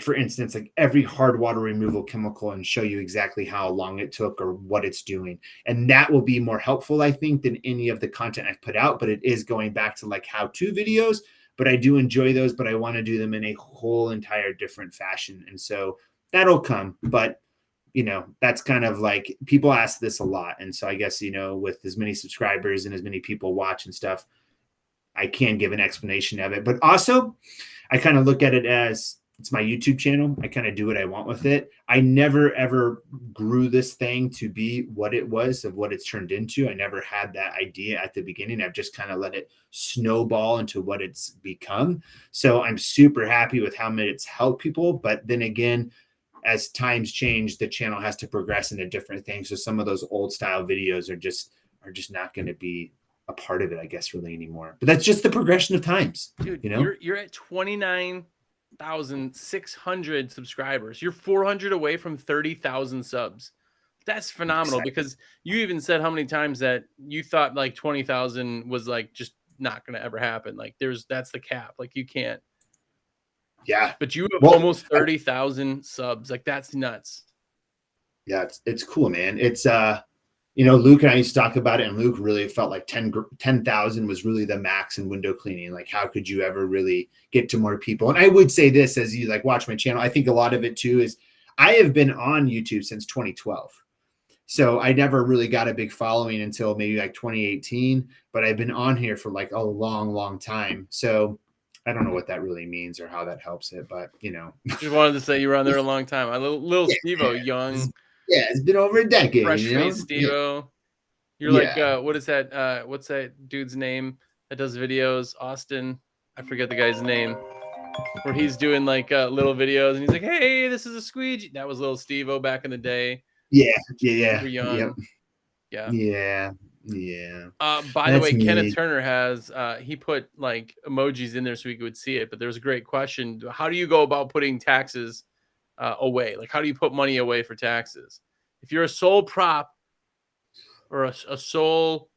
for instance, like every hard water removal chemical and show you exactly how long it took or what it's doing. And that will be more helpful, I think, than any of the content I've put out. But it is going back to like how-to videos, but I do enjoy those, but I want to do them in a whole entire different fashion. And so that'll come. But you know, that's kind of like people ask this a lot. And so I guess, you know, with as many subscribers and as many people watch and stuff, I can give an explanation of it. But also, I kind of look at it as it's my YouTube channel. I kind of do what I want with it. I never, ever grew this thing to be what it was of what it's turned into. I never had that idea at the beginning. I've just kind of let it snowball into what it's become. So I'm super happy with how much it's helped people. But then again, as times change, the channel has to progress into different things. So some of those old style videos are just not going to be a part of it, I guess, really anymore. But that's just the progression of times. Dude, you know, you're at 29,600 subscribers. You're 400 away from 30,000 subs. That's phenomenal, because you even said how many times that you thought like 20,000 was like just not going to ever happen. Like that's the cap. Like you can't. Yeah. But you have almost 30,000 subs. Like that's nuts. Yeah, it's cool, man. It's you know, Luke and I used to talk about it, and Luke really felt like 10,000 was really the max in window cleaning. Like, how could you ever really get to more people? And I would say this, as you like watch my channel, I think a lot of it too is I have been on YouTube since 2012. So I never really got a big following until maybe like 2018, but I've been on here for like a long, long time. So I don't know what that really means or how that helps it, but you know, just wanted to say you were on there a long time. Little SteveO, young. Yeah, it's been over a decade. Fresh-faced SteveO. You're like, what is that? What's that dude's name that does videos? Austin. I forget the guy's name. Where he's doing like little videos, and he's like, "Hey, this is a squeegee." That was little SteveO back in the day. Yeah. Super young. Yeah. By the way, Kenneth Turner has he put like emojis in there so we could see it. But there's a great question: how do you go about putting taxes away? Like, how do you put money away for taxes? If you're a sole prop or a sole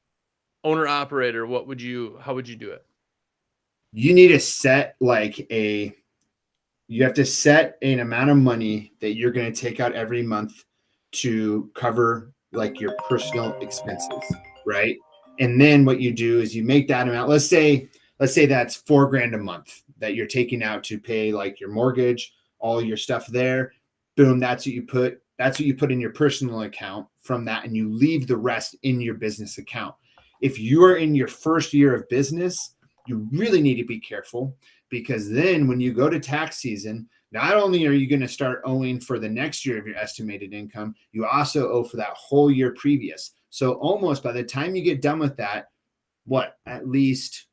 owner operator, how would you do it? You need to set you have to set an amount of money that you're going to take out every month to cover like your personal expenses, right? And then what you do is you make that amount. Let's say that's $4,000 a month that you're taking out to pay like your mortgage, all your stuff there. Boom, that's what you put in your personal account from that, and you leave the rest in your business account. If you are in your first year of business, you really need to be careful, because then when you go to tax season, not only are you going to start owing for the next year of your estimated income, you also owe for that whole year previous. So almost by the time you get done with that, at least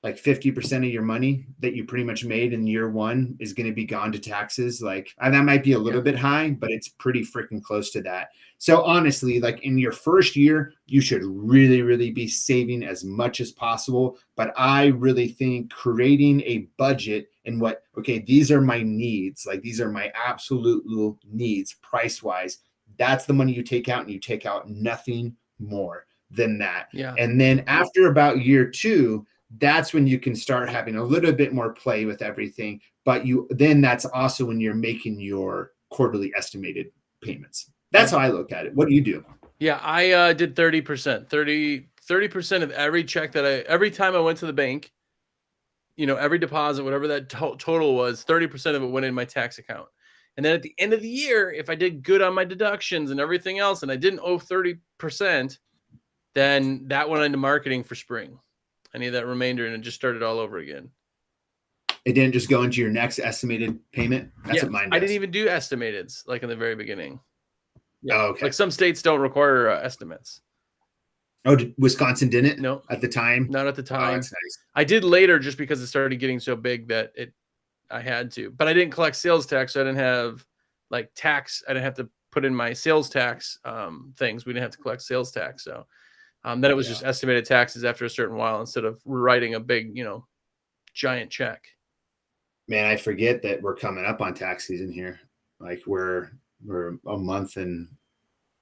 like 50% of your money that you pretty much made in year one is going to be gone to taxes. Like, and that might be a little bit high, but it's pretty freaking close to that. So honestly, like in your first year, you should really, really be saving as much as possible. But I really think creating a budget and these are my needs. Like, these are my absolute needs price wise. That's the money you take out, and you take out nothing more than that. Yeah. And then after about year two, that's when you can start having a little bit more play with everything. But that's also when you're making your quarterly estimated payments. That's how I look at it. What do you do? Yeah, I did 30%. 30% of every check every time I went to the bank, every deposit, whatever that total was, 30% of it went in my tax account. And then at the end of the year, if I did good on my deductions and everything else, and I didn't owe 30%, then that went into marketing for spring. I need that remainder, and it just started all over again. It didn't just go into your next estimated payment? That's what mine does. I didn't even do estimateds like in the very beginning. Yeah. Oh, okay. Like some states don't require estimates. Oh, Wisconsin didn't? No. At the time? Not at the time. Oh, that's nice. I did later just because it started getting so big that I had to. But I didn't collect sales tax, so I didn't have like tax. I didn't have to put in my sales tax things. We didn't have to collect sales tax. So then it was just estimated taxes after a certain while instead of writing a big, giant check. Man, I forget that we're coming up on tax season here. Like we're a month and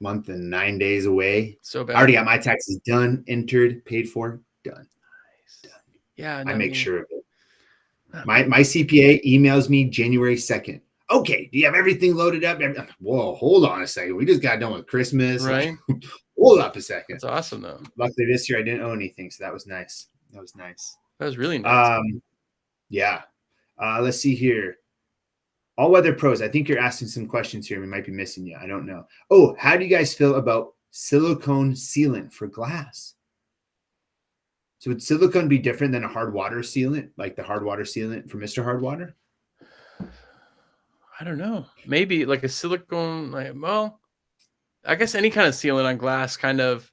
9 days away. So bad. I already got my taxes done, entered, paid for, done. Nice. Done. Yeah, I make sure of it. My CPA emails me January 2nd. Okay, do you have everything loaded up? Whoa, hold on a second. We just got done with Christmas. Right. Hold up a second. That's awesome, though. Luckily this year I didn't owe anything, so that was nice. That was really nice. Yeah. Let's see here. All Weather Pros, I think you're asking some questions here. We might be missing you. I don't know. Oh, how do you guys feel about silicone sealant for glass? So would silicone be different than a hard water sealant, like the hard water sealant for Mr. Hard Water? I don't know. Maybe like a silicone. I guess any kind of sealant on glass kind of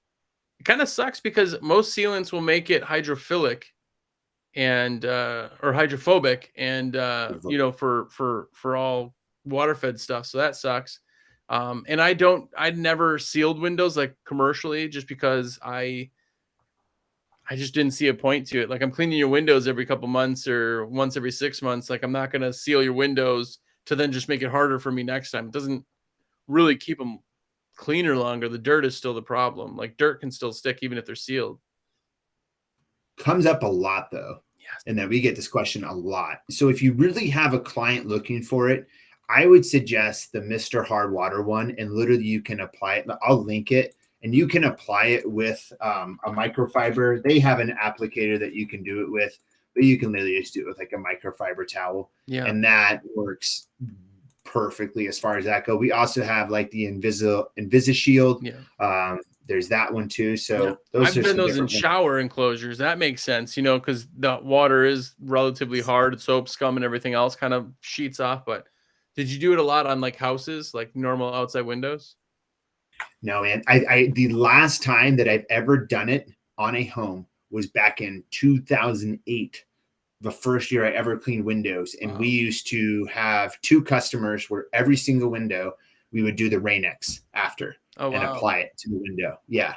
sucks because most sealants will make it hydrophilic and or hydrophobic and for all water fed stuff. So that sucks. And I'd never sealed windows like commercially just because I just didn't see a point to it. Like I'm cleaning your windows every couple months or once every 6 months. Like I'm not going to seal your windows to then just make it harder for me next time. It doesn't really keep them cleaner longer. The dirt is still the problem. Like dirt can still stick even if they're sealed. Comes up a lot though. Yes. And that we get this question a lot. So if you really have a client looking for it, I would suggest the Mr. Hard Water one, and literally you can apply it. I'll link it. And you can apply it with a microfiber. They have an applicator that you can do it with, but you can literally just do it with like a microfiber towel. Yeah. And that works perfectly as far as that go. We also have like the Invisishield. Yeah. There's that one too. So I've done those in shower enclosures. That makes sense, because the water is relatively hard. Soap, scum, and everything else kind of sheets off. But did you do it a lot on like houses, like normal outside windows? No, man. I the last time that I've ever done it on a home was back in 2008, the first year I ever cleaned windows. And we used to have 2 customers where every single window we would do the Rain-X after and apply it to the window. Yeah.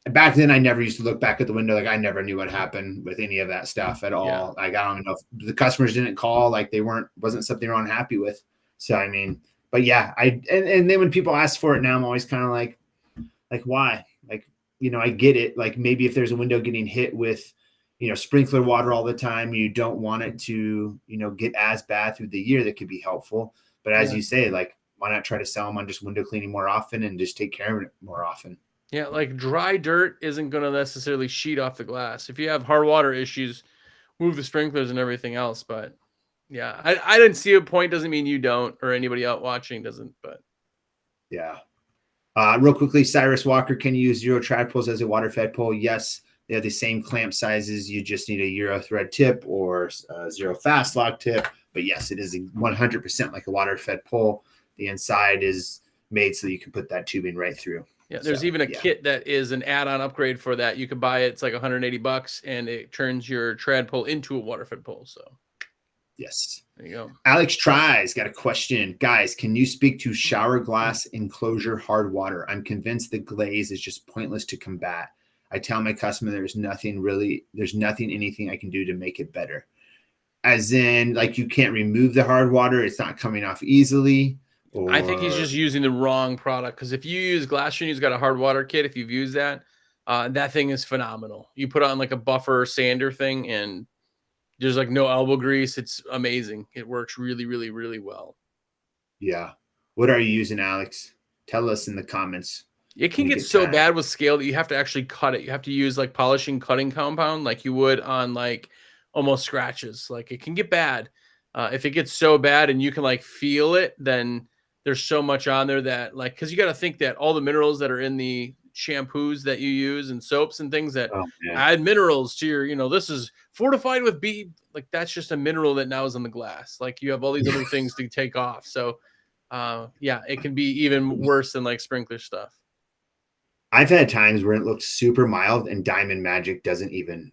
Back then, I never used to look back at the window. Like I never knew what happened with any of that stuff at all. Yeah. Like I don't even know if the customers didn't call, like they wasn't something they were unhappy with. So, I mean, but yeah, and then when people ask for it now, I'm always kind of like why? Like, I get it. Like maybe if there's a window getting hit with, sprinkler water all the time, you don't want it to, get as bad through the year. That could be helpful. But as you say, like, why not try to sell them on just window cleaning more often and just take care of it more often? Yeah, like dry dirt isn't going to necessarily sheet off the glass. If you have hard water issues, move the sprinklers and everything else. But yeah, I didn't see a point. Doesn't mean you don't, or anybody out watching doesn't. But Yeah. Real quickly, Cyrus Walker, can you use Xero trad pulls as a water fed pull? Yes, they have the same clamp sizes. You just need a Xero thread tip or a Xero fast lock tip. But yes, it is 100% like a water fed pull. The inside is made so you can put that tubing right through. yeah, there's even a kit that is an add-on upgrade for that. You can buy it. It's like $180, and it turns your trad pull into a water fed pull. So yes. there you go. Alex Tries got a question. Guys, can you speak to shower glass enclosure hard water? I'm convinced the glaze is just pointless to combat. I tell my customer there's nothing anything I can do to make it better. As in, like, you can't remove the hard water, it's not coming off easily. Or... I think he's just using the wrong product, because if you use Glassstream, got a hard water kit. If you've used that, that thing is phenomenal. You put on like a buffer sander thing, and there's like no elbow grease. It's amazing. It works really, really, really well. Yeah. What are you using, Alex? Tell us in the comments. It can get so bad with scale that you have to actually cut it. You have to use like polishing cutting compound like you would on like almost scratches. Like it can get bad. If it gets so bad and you can like feel it, then there's so much on there that like, because you got to think that all the minerals that are in the shampoos that you use and soaps and things that add minerals to your, this is fortified with B, like that's just a mineral that now is on the glass. Like you have all these other things to take off. So yeah, it can be even worse than like sprinkler stuff. I've had times where it looks super mild and Diamond Magic doesn't even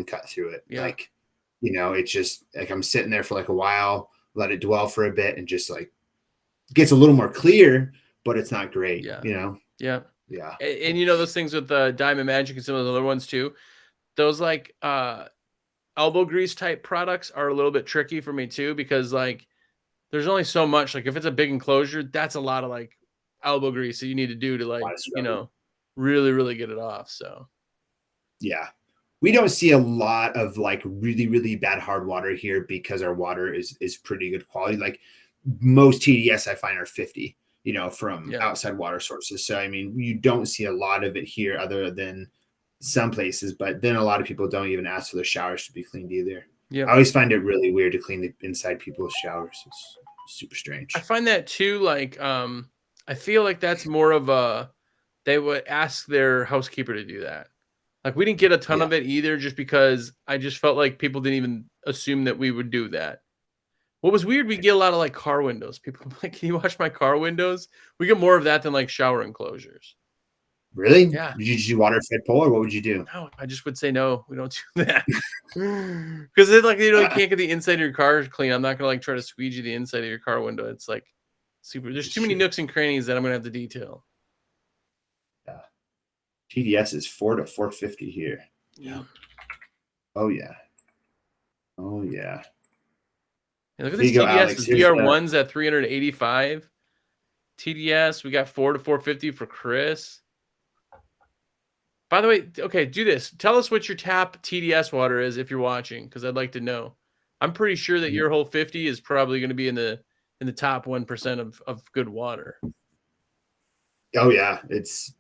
cut through it. Yeah. Like, it's just like I'm sitting there for like a while, let it dwell for a bit, and just like it gets a little more clear, but it's not great. Yeah. Yeah. And those things with the Diamond Magic and some of the other ones too, those like elbow grease type products are a little bit tricky for me too, because like there's only so much. Like if it's a big enclosure, that's a lot of like elbow grease that you need to do to like really, really get it off. So yeah, we don't see a lot of like really, really bad hard water here because our water is pretty good quality. Like most TDS I find are 50, from outside water sources. So I mean, you don't see a lot of it here other than some places, but then a lot of people don't even ask for their showers to be cleaned either. I always find it really weird to clean the inside people's showers. It's super strange. I find that too. Like I feel like that's more of they would ask their housekeeper to do that. Like we didn't get a ton of it either, just because I just felt like people didn't even assume that we would do that. What was weird, we get a lot of like car windows. People are like, can you wash my car windows? We get more of that than like shower enclosures. Really? Yeah. Did you do water fed pull, or what would you do? No, I just would say no. We don't do that. Because it's like, you can't get the inside of your car clean. I'm not gonna like try to squeegee the inside of your car window. It's like super. There's too many nooks and crannies that I'm gonna have to detail. Yeah. TDS is 4 to 450 here. Yeah. Oh yeah. Oh yeah. Look at this TDS. VR1's at 385. TDS, we got 4 to 450 for Chris. By the way, okay, do this. Tell us what your tap TDS water is if you're watching, because I'd like to know. I'm pretty sure that your whole 50 is probably going to be in the top 1% of good water. Oh yeah, it's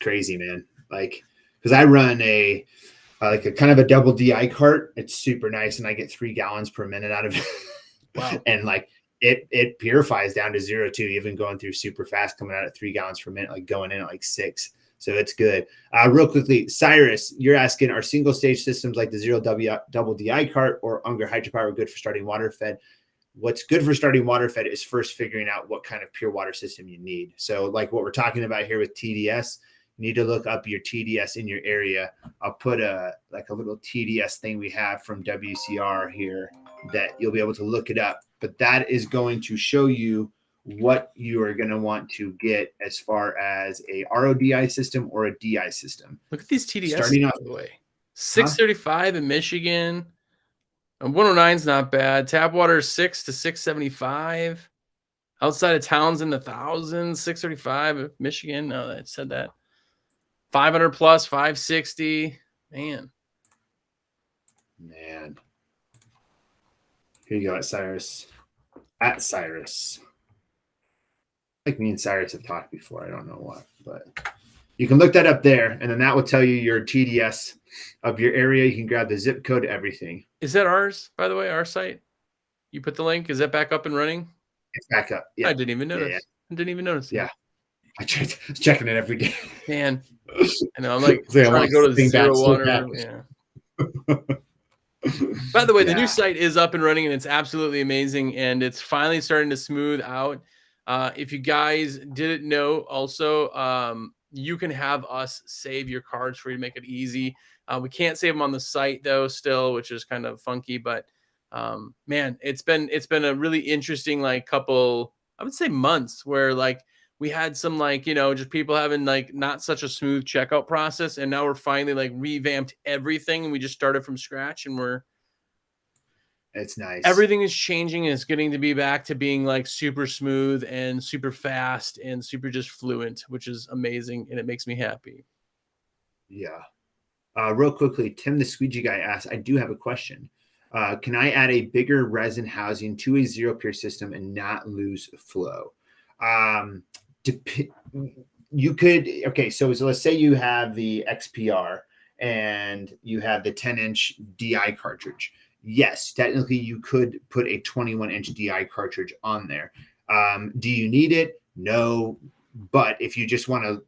crazy, man. Like, because I run a kind of a double DI cart. It's super nice, and I get 3 gallons per minute out of it. Wow. And like it purifies down to 0 too, even going through super fast, coming out at 3 gallons per minute, like going in at like 6. So it's good. Real quickly, Cyrus, you're asking, are single stage systems like the Xero double DI cart or Unger hydropower good for starting water fed? What's good for starting water fed is first figuring out what kind of pure water system you need. So like what we're talking about here with TDS, you need to look up your TDS in your area. I'll put a little TDS thing we have from WCR here that you'll be able to look it up. But that is going to show you what you are going to want to get as far as a RODI system or a DI system. Look at these TDS. Starting off, by the way, 635 in Michigan. 109 is not bad. Tap water is 6 to 675. Outside of towns in the thousands, 635 Michigan. No, I said that. 500 plus, 560. Man. Here you go at Cyrus. At Cyrus. Like me and Cyrus have talked before. I don't know what, but You can look that up there, and then that will tell you your TDS of your area. You can grab the zip code, everything. Is that ours, by the way, our site? You put the link. Is that back up and running? It's back up. Yeah. I didn't even notice. Yeah. I didn't even notice. Yeah. I was checking it every day. Man, I know. I'm like So trying to go to Xero Water. So Yeah. By the way, the new Yeah. site is up and running, and it's absolutely amazing, and it's finally starting to smooth out. If you guys didn't know, also, you can have us save your cards for you to make it easy. We can't save them on the site though, still, which is kind of funky. But man, it's been a really interesting like couple, I would say months, where like we had some like just people having like not such a smooth checkout process, and now we're finally like revamped everything, and we just started from scratch, and It's nice. everything is changing, and it's getting to be back to being like super smooth and super fast and super just fluent, which is amazing, and it makes me happy. Yeah. Real quickly, Tim the squeegee guy asked, I do have a question. Can I add a bigger resin housing to a Xero Pure system and not lose flow? You could, okay, so let's say you have the XPR and you have the 10-inch DI cartridge. Yes, technically you could put a 21-inch DI cartridge on there. Do you need it? No. But if you just want to,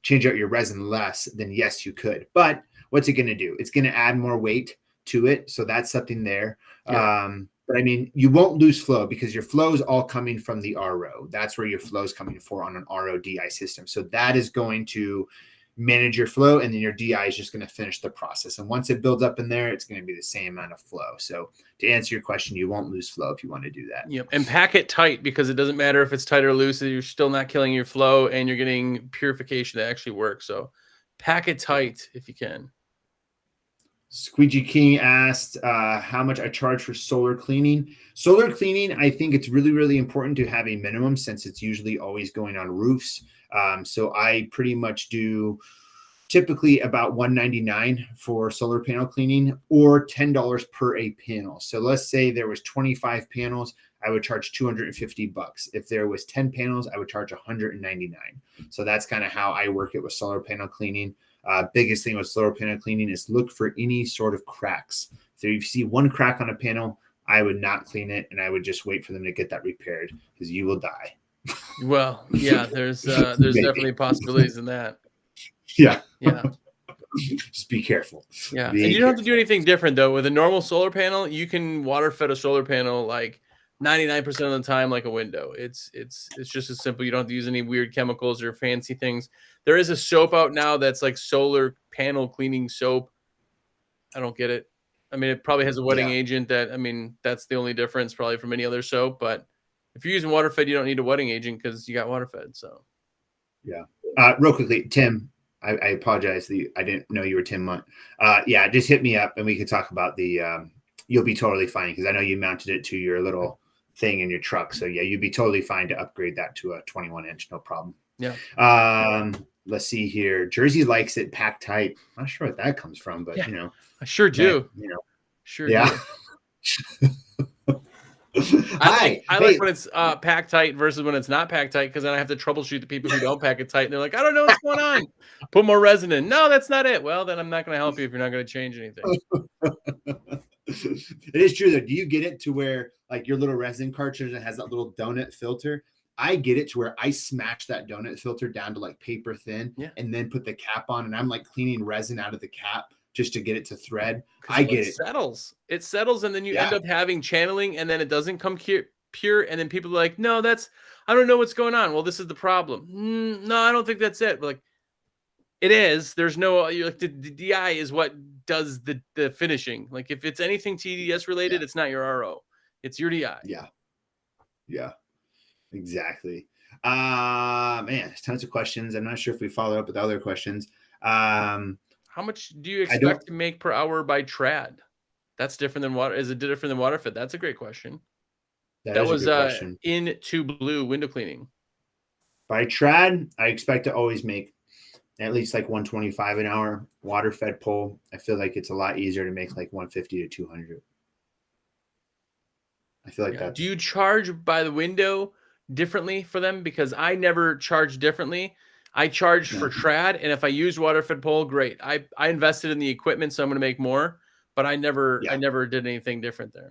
change out your resin less, then yes, you could. But what's it going to do? It's going to add more weight to it. So that's something there. Yeah. But I mean, you won't lose flow because your flow is all coming from the RO. That's where your flow is coming for on an RO DI system. So that is going to manage your flow, and then your DI is just going to finish the process. And once it builds up in there, it's going to be the same amount of flow. So to answer your question, you won't lose flow if you want to do that. Yep. And pack it tight, because it doesn't matter if it's tight or loose, you're still not killing your flow, and you're getting purification that actually works. So pack it tight if you can. Squeegee King asked how much I charge for solar cleaning. Solar cleaning, I think it's really, really important to have a minimum, since it's usually always going on roofs. So I pretty much do typically about $199 for solar panel cleaning, or $10 per a panel. So let's say there was 25 panels, I would charge $250. If there was 10 panels, I would charge $199. So that's kind of how I work it with solar panel cleaning. Biggest thing with solar panel cleaning is look for any sort of cracks. So if you see one crack on a panel, I would not clean it, and I would just wait for them to get that repaired, because you will die. Well, yeah, there's definitely possibilities in that. Yeah. Yeah. Just be careful. Yeah. And you don't have to do anything different though. With a normal solar panel, you can water fed a solar panel like 99% of the time like a window. It's just as simple. You don't have to use any weird chemicals or fancy things. There is a soap out now that's like solar panel cleaning soap. I don't get it. I mean, it probably has a wetting agent that's the only difference probably from any other soap. But if you're using water fed, you don't need a wetting agent because you got water fed. So yeah. Real quickly, Tim, I apologize. I didn't know you were Tim Munt. Yeah, just hit me up and we could talk about the you'll be totally fine, because I know you mounted it to your little thing in your truck. So yeah, you'd be totally fine to upgrade that to a 21-inch, no problem. Yeah. Let's see here. Jersey likes it packed tight. I'm not sure what that comes from, but I sure do. Sure. Yeah. I like when it's packed tight versus when it's not packed tight, because then I have to troubleshoot the people who don't pack it tight, and they're like, I don't know what's going on. Put more resin in. No, that's not it. Well, then I'm not going to help you if you're not going to change anything. It is true though. Do you get it to where like your little resin cartridge that has that little donut filter? I get it to where I smash that donut filter down to like paper thin, and then put the cap on, and I'm like cleaning resin out of the cap just to get it to thread. I get it. It settles, and then you end up having channeling, and then it doesn't come pure, and then people are like, no, I don't know what's going on. Well, this is the problem. No, I don't think that's it. But like, it is. There's no, like the DI is what does the finishing. Like if it's anything TDS related, it's not your RO. It's your DI. Yeah. Exactly. Man, there's tons of questions. I'm not sure if we follow up with other questions. How much do you expect to make per hour by trad? That's different than water. Is it different than water fed? That's a great question. That was into blue window cleaning. By trad, I expect to always make at least like 125 an hour. Water fed pole, I feel like it's a lot easier to make like 150 to 200. I feel like that. Do you charge by the window differently for them? Because I never charge differently. I charged No. for trad, and if I used water fed pole, great. I invested in the equipment, so I'm going to make more. But I never did anything different there.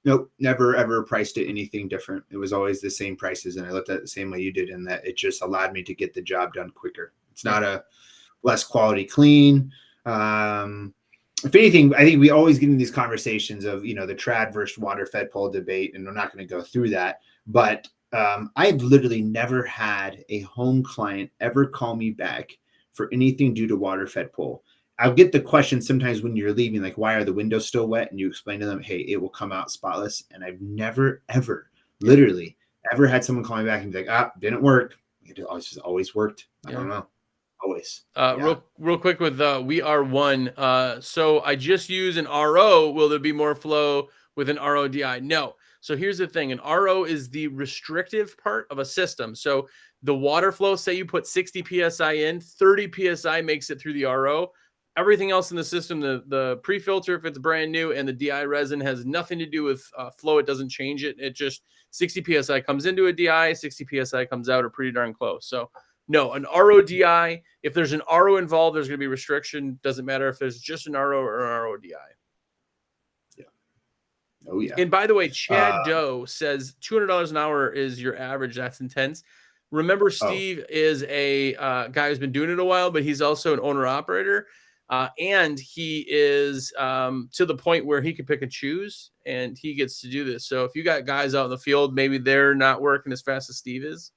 Nope, never ever priced it anything different. It was always the same prices, and I looked at it the same way you did, in that it just allowed me to get the job done quicker. It's not a less quality clean. If anything, I think we always get in these conversations of, you know, the trad versus water fed pole debate, and we're not going to go through that. But I've literally never had a home client ever call me back for anything due to water fed pole. I'll get the question sometimes when you're leaving, like, why are the windows still wet? And you explain to them, hey, it will come out spotless. And I've never, ever, literally ever had someone call me back and be like, didn't work. It always worked. I don't know. Always. Real quick with We Are One. So I just use an RO. Will there be more flow with an RODI? No. So here's the thing. An RO is the restrictive part of a system. So the water flow, say you put 60 PSI in, 30 PSI makes it through the RO. Everything else in the system, the pre-filter, if it's brand new, and the DI resin has nothing to do with flow. It doesn't change it. It just 60 PSI comes into a DI, 60 PSI comes out, or pretty darn close. So no, an RODI, if there's an RO involved, there's going to be restriction. Doesn't matter if there's just an RO or an RODI. Yeah. Oh, yeah. And by the way, Chad Doe says $200 an hour is your average. That's intense. Remember, Steve is a guy who's been doing it a while, but he's also an owner-operator. And he is to the point where he can pick and choose, and he gets to do this. So if you got guys out in the field, maybe they're not working as fast as Steve is.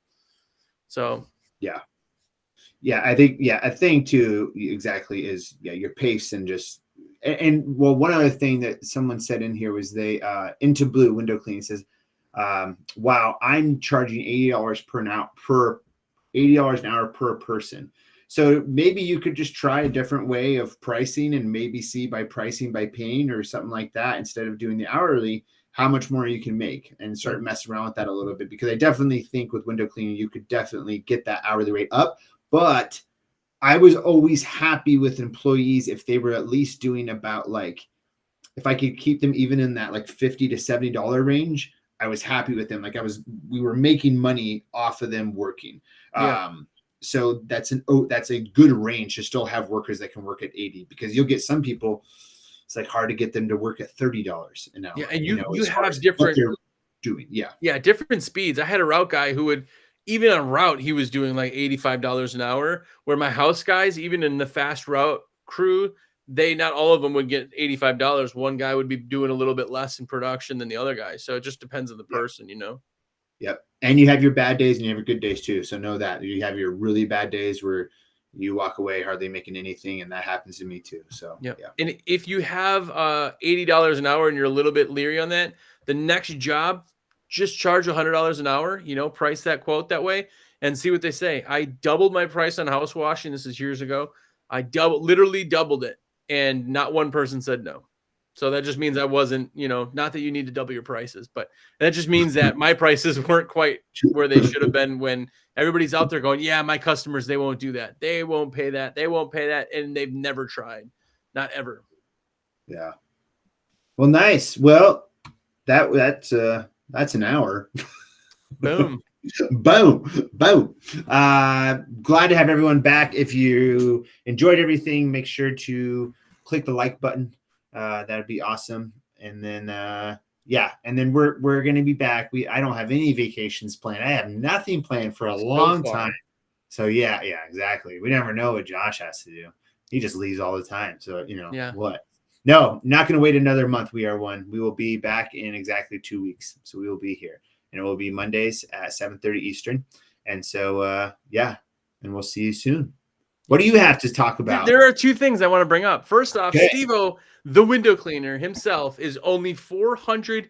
So I think too, exactly, is your pace, and just and well, one other thing that someone said in here was they Into Blue Window Cleaning says, wow, I'm charging $80 an hour per person. So maybe you could just try a different way of pricing, and maybe see by pricing by pain or something like that, instead of doing the hourly, how much more you can make, and start messing around with that a little bit. Because I definitely think with window cleaning, you could definitely get that hourly rate up. But I was always happy with employees if they were at least doing about, like, if I could keep them even in that like $50 to $70 range, I was happy with them. Like we were making money off of them working. So that's a good range to still have workers that can work at 80, because you'll get some people, it's like hard to get them to work at $30 an hour. Yeah, and you have different different speeds. I had a route guy who would, even on route, he was doing like $85 an hour, where my house guys, even in the fast route crew, not all of them would get $85. One guy would be doing a little bit less in production than the other guy. So it just depends on the person, you know? Yep. And you have your bad days and you have your good days too. So know that you have your really bad days where you walk away hardly making anything. And that happens to me too. So yeah. And if you have $80 an hour and you're a little bit leery on that, the next job, just charge $100 an hour, you know, price that quote that way and see what they say. I doubled my price on house washing. This is years ago. I literally doubled it, and not one person said no. So that just means I wasn't, you know, not that you need to double your prices, but that just means that my prices weren't quite where they should have been, when everybody's out there going, yeah, my customers, they won't do that. They won't pay that. They won't pay that. And they've never tried. Not ever. Yeah. Well, nice. Well, that's an hour. Boom. Boom. Glad to have everyone back. If you enjoyed everything, make sure to click the like button. That'd be awesome. And then and then we're gonna be back. I don't have any vacations planned. I have nothing planned for a long time. So yeah, exactly. We never know what Josh has to do. He just leaves all the time. So what? No, not gonna wait another month. We are one. We will be back in exactly 2 weeks. So we will be here. And it will be Mondays at 7:30 Eastern. And so and we'll see you soon. What do you have to talk about? There are two things I want to bring up. First off, SteveO, the window cleaner himself, is only 400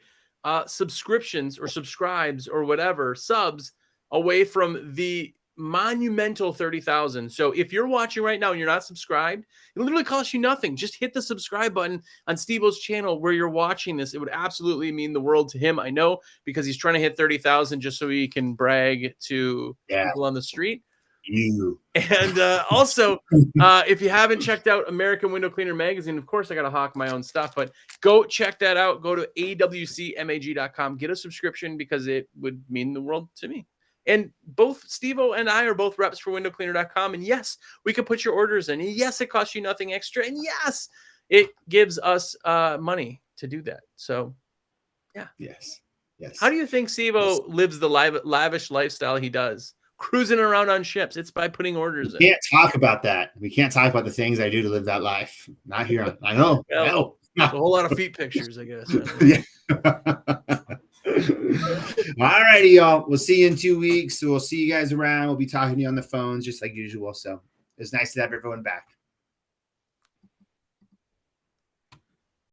subscriptions or subscribes or whatever subs away from the monumental 30,000. So if you're watching right now and you're not subscribed, it literally costs you nothing. Just hit the subscribe button on SteveO's channel where you're watching this. It would absolutely mean the world to him. I know, because he's trying to hit 30,000 just so he can brag to people on the street. And also, if you haven't checked out American Window Cleaner Magazine, of course I got to hawk my own stuff, but go check that out. Go to awcmag.com, get a subscription, because it would mean the world to me. And both SteveO and I are both reps for windowcleaner.com. And yes, we can put your orders in. And yes, it costs you nothing extra. And yes, it gives us money to do that. So, yeah. Yes. Yes. How do you think SteveO lives the lavish lifestyle he does? Cruising around on ships. It's by putting orders in. We can't talk about that. We can't talk about the things I do to live that life. Not here. I know. Well, a whole lot of feet pictures, I guess. Yeah. All righty, y'all. We'll see you in 2 weeks. So we'll see you guys around. We'll be talking to you on the phones just like usual. So it's nice to have everyone back.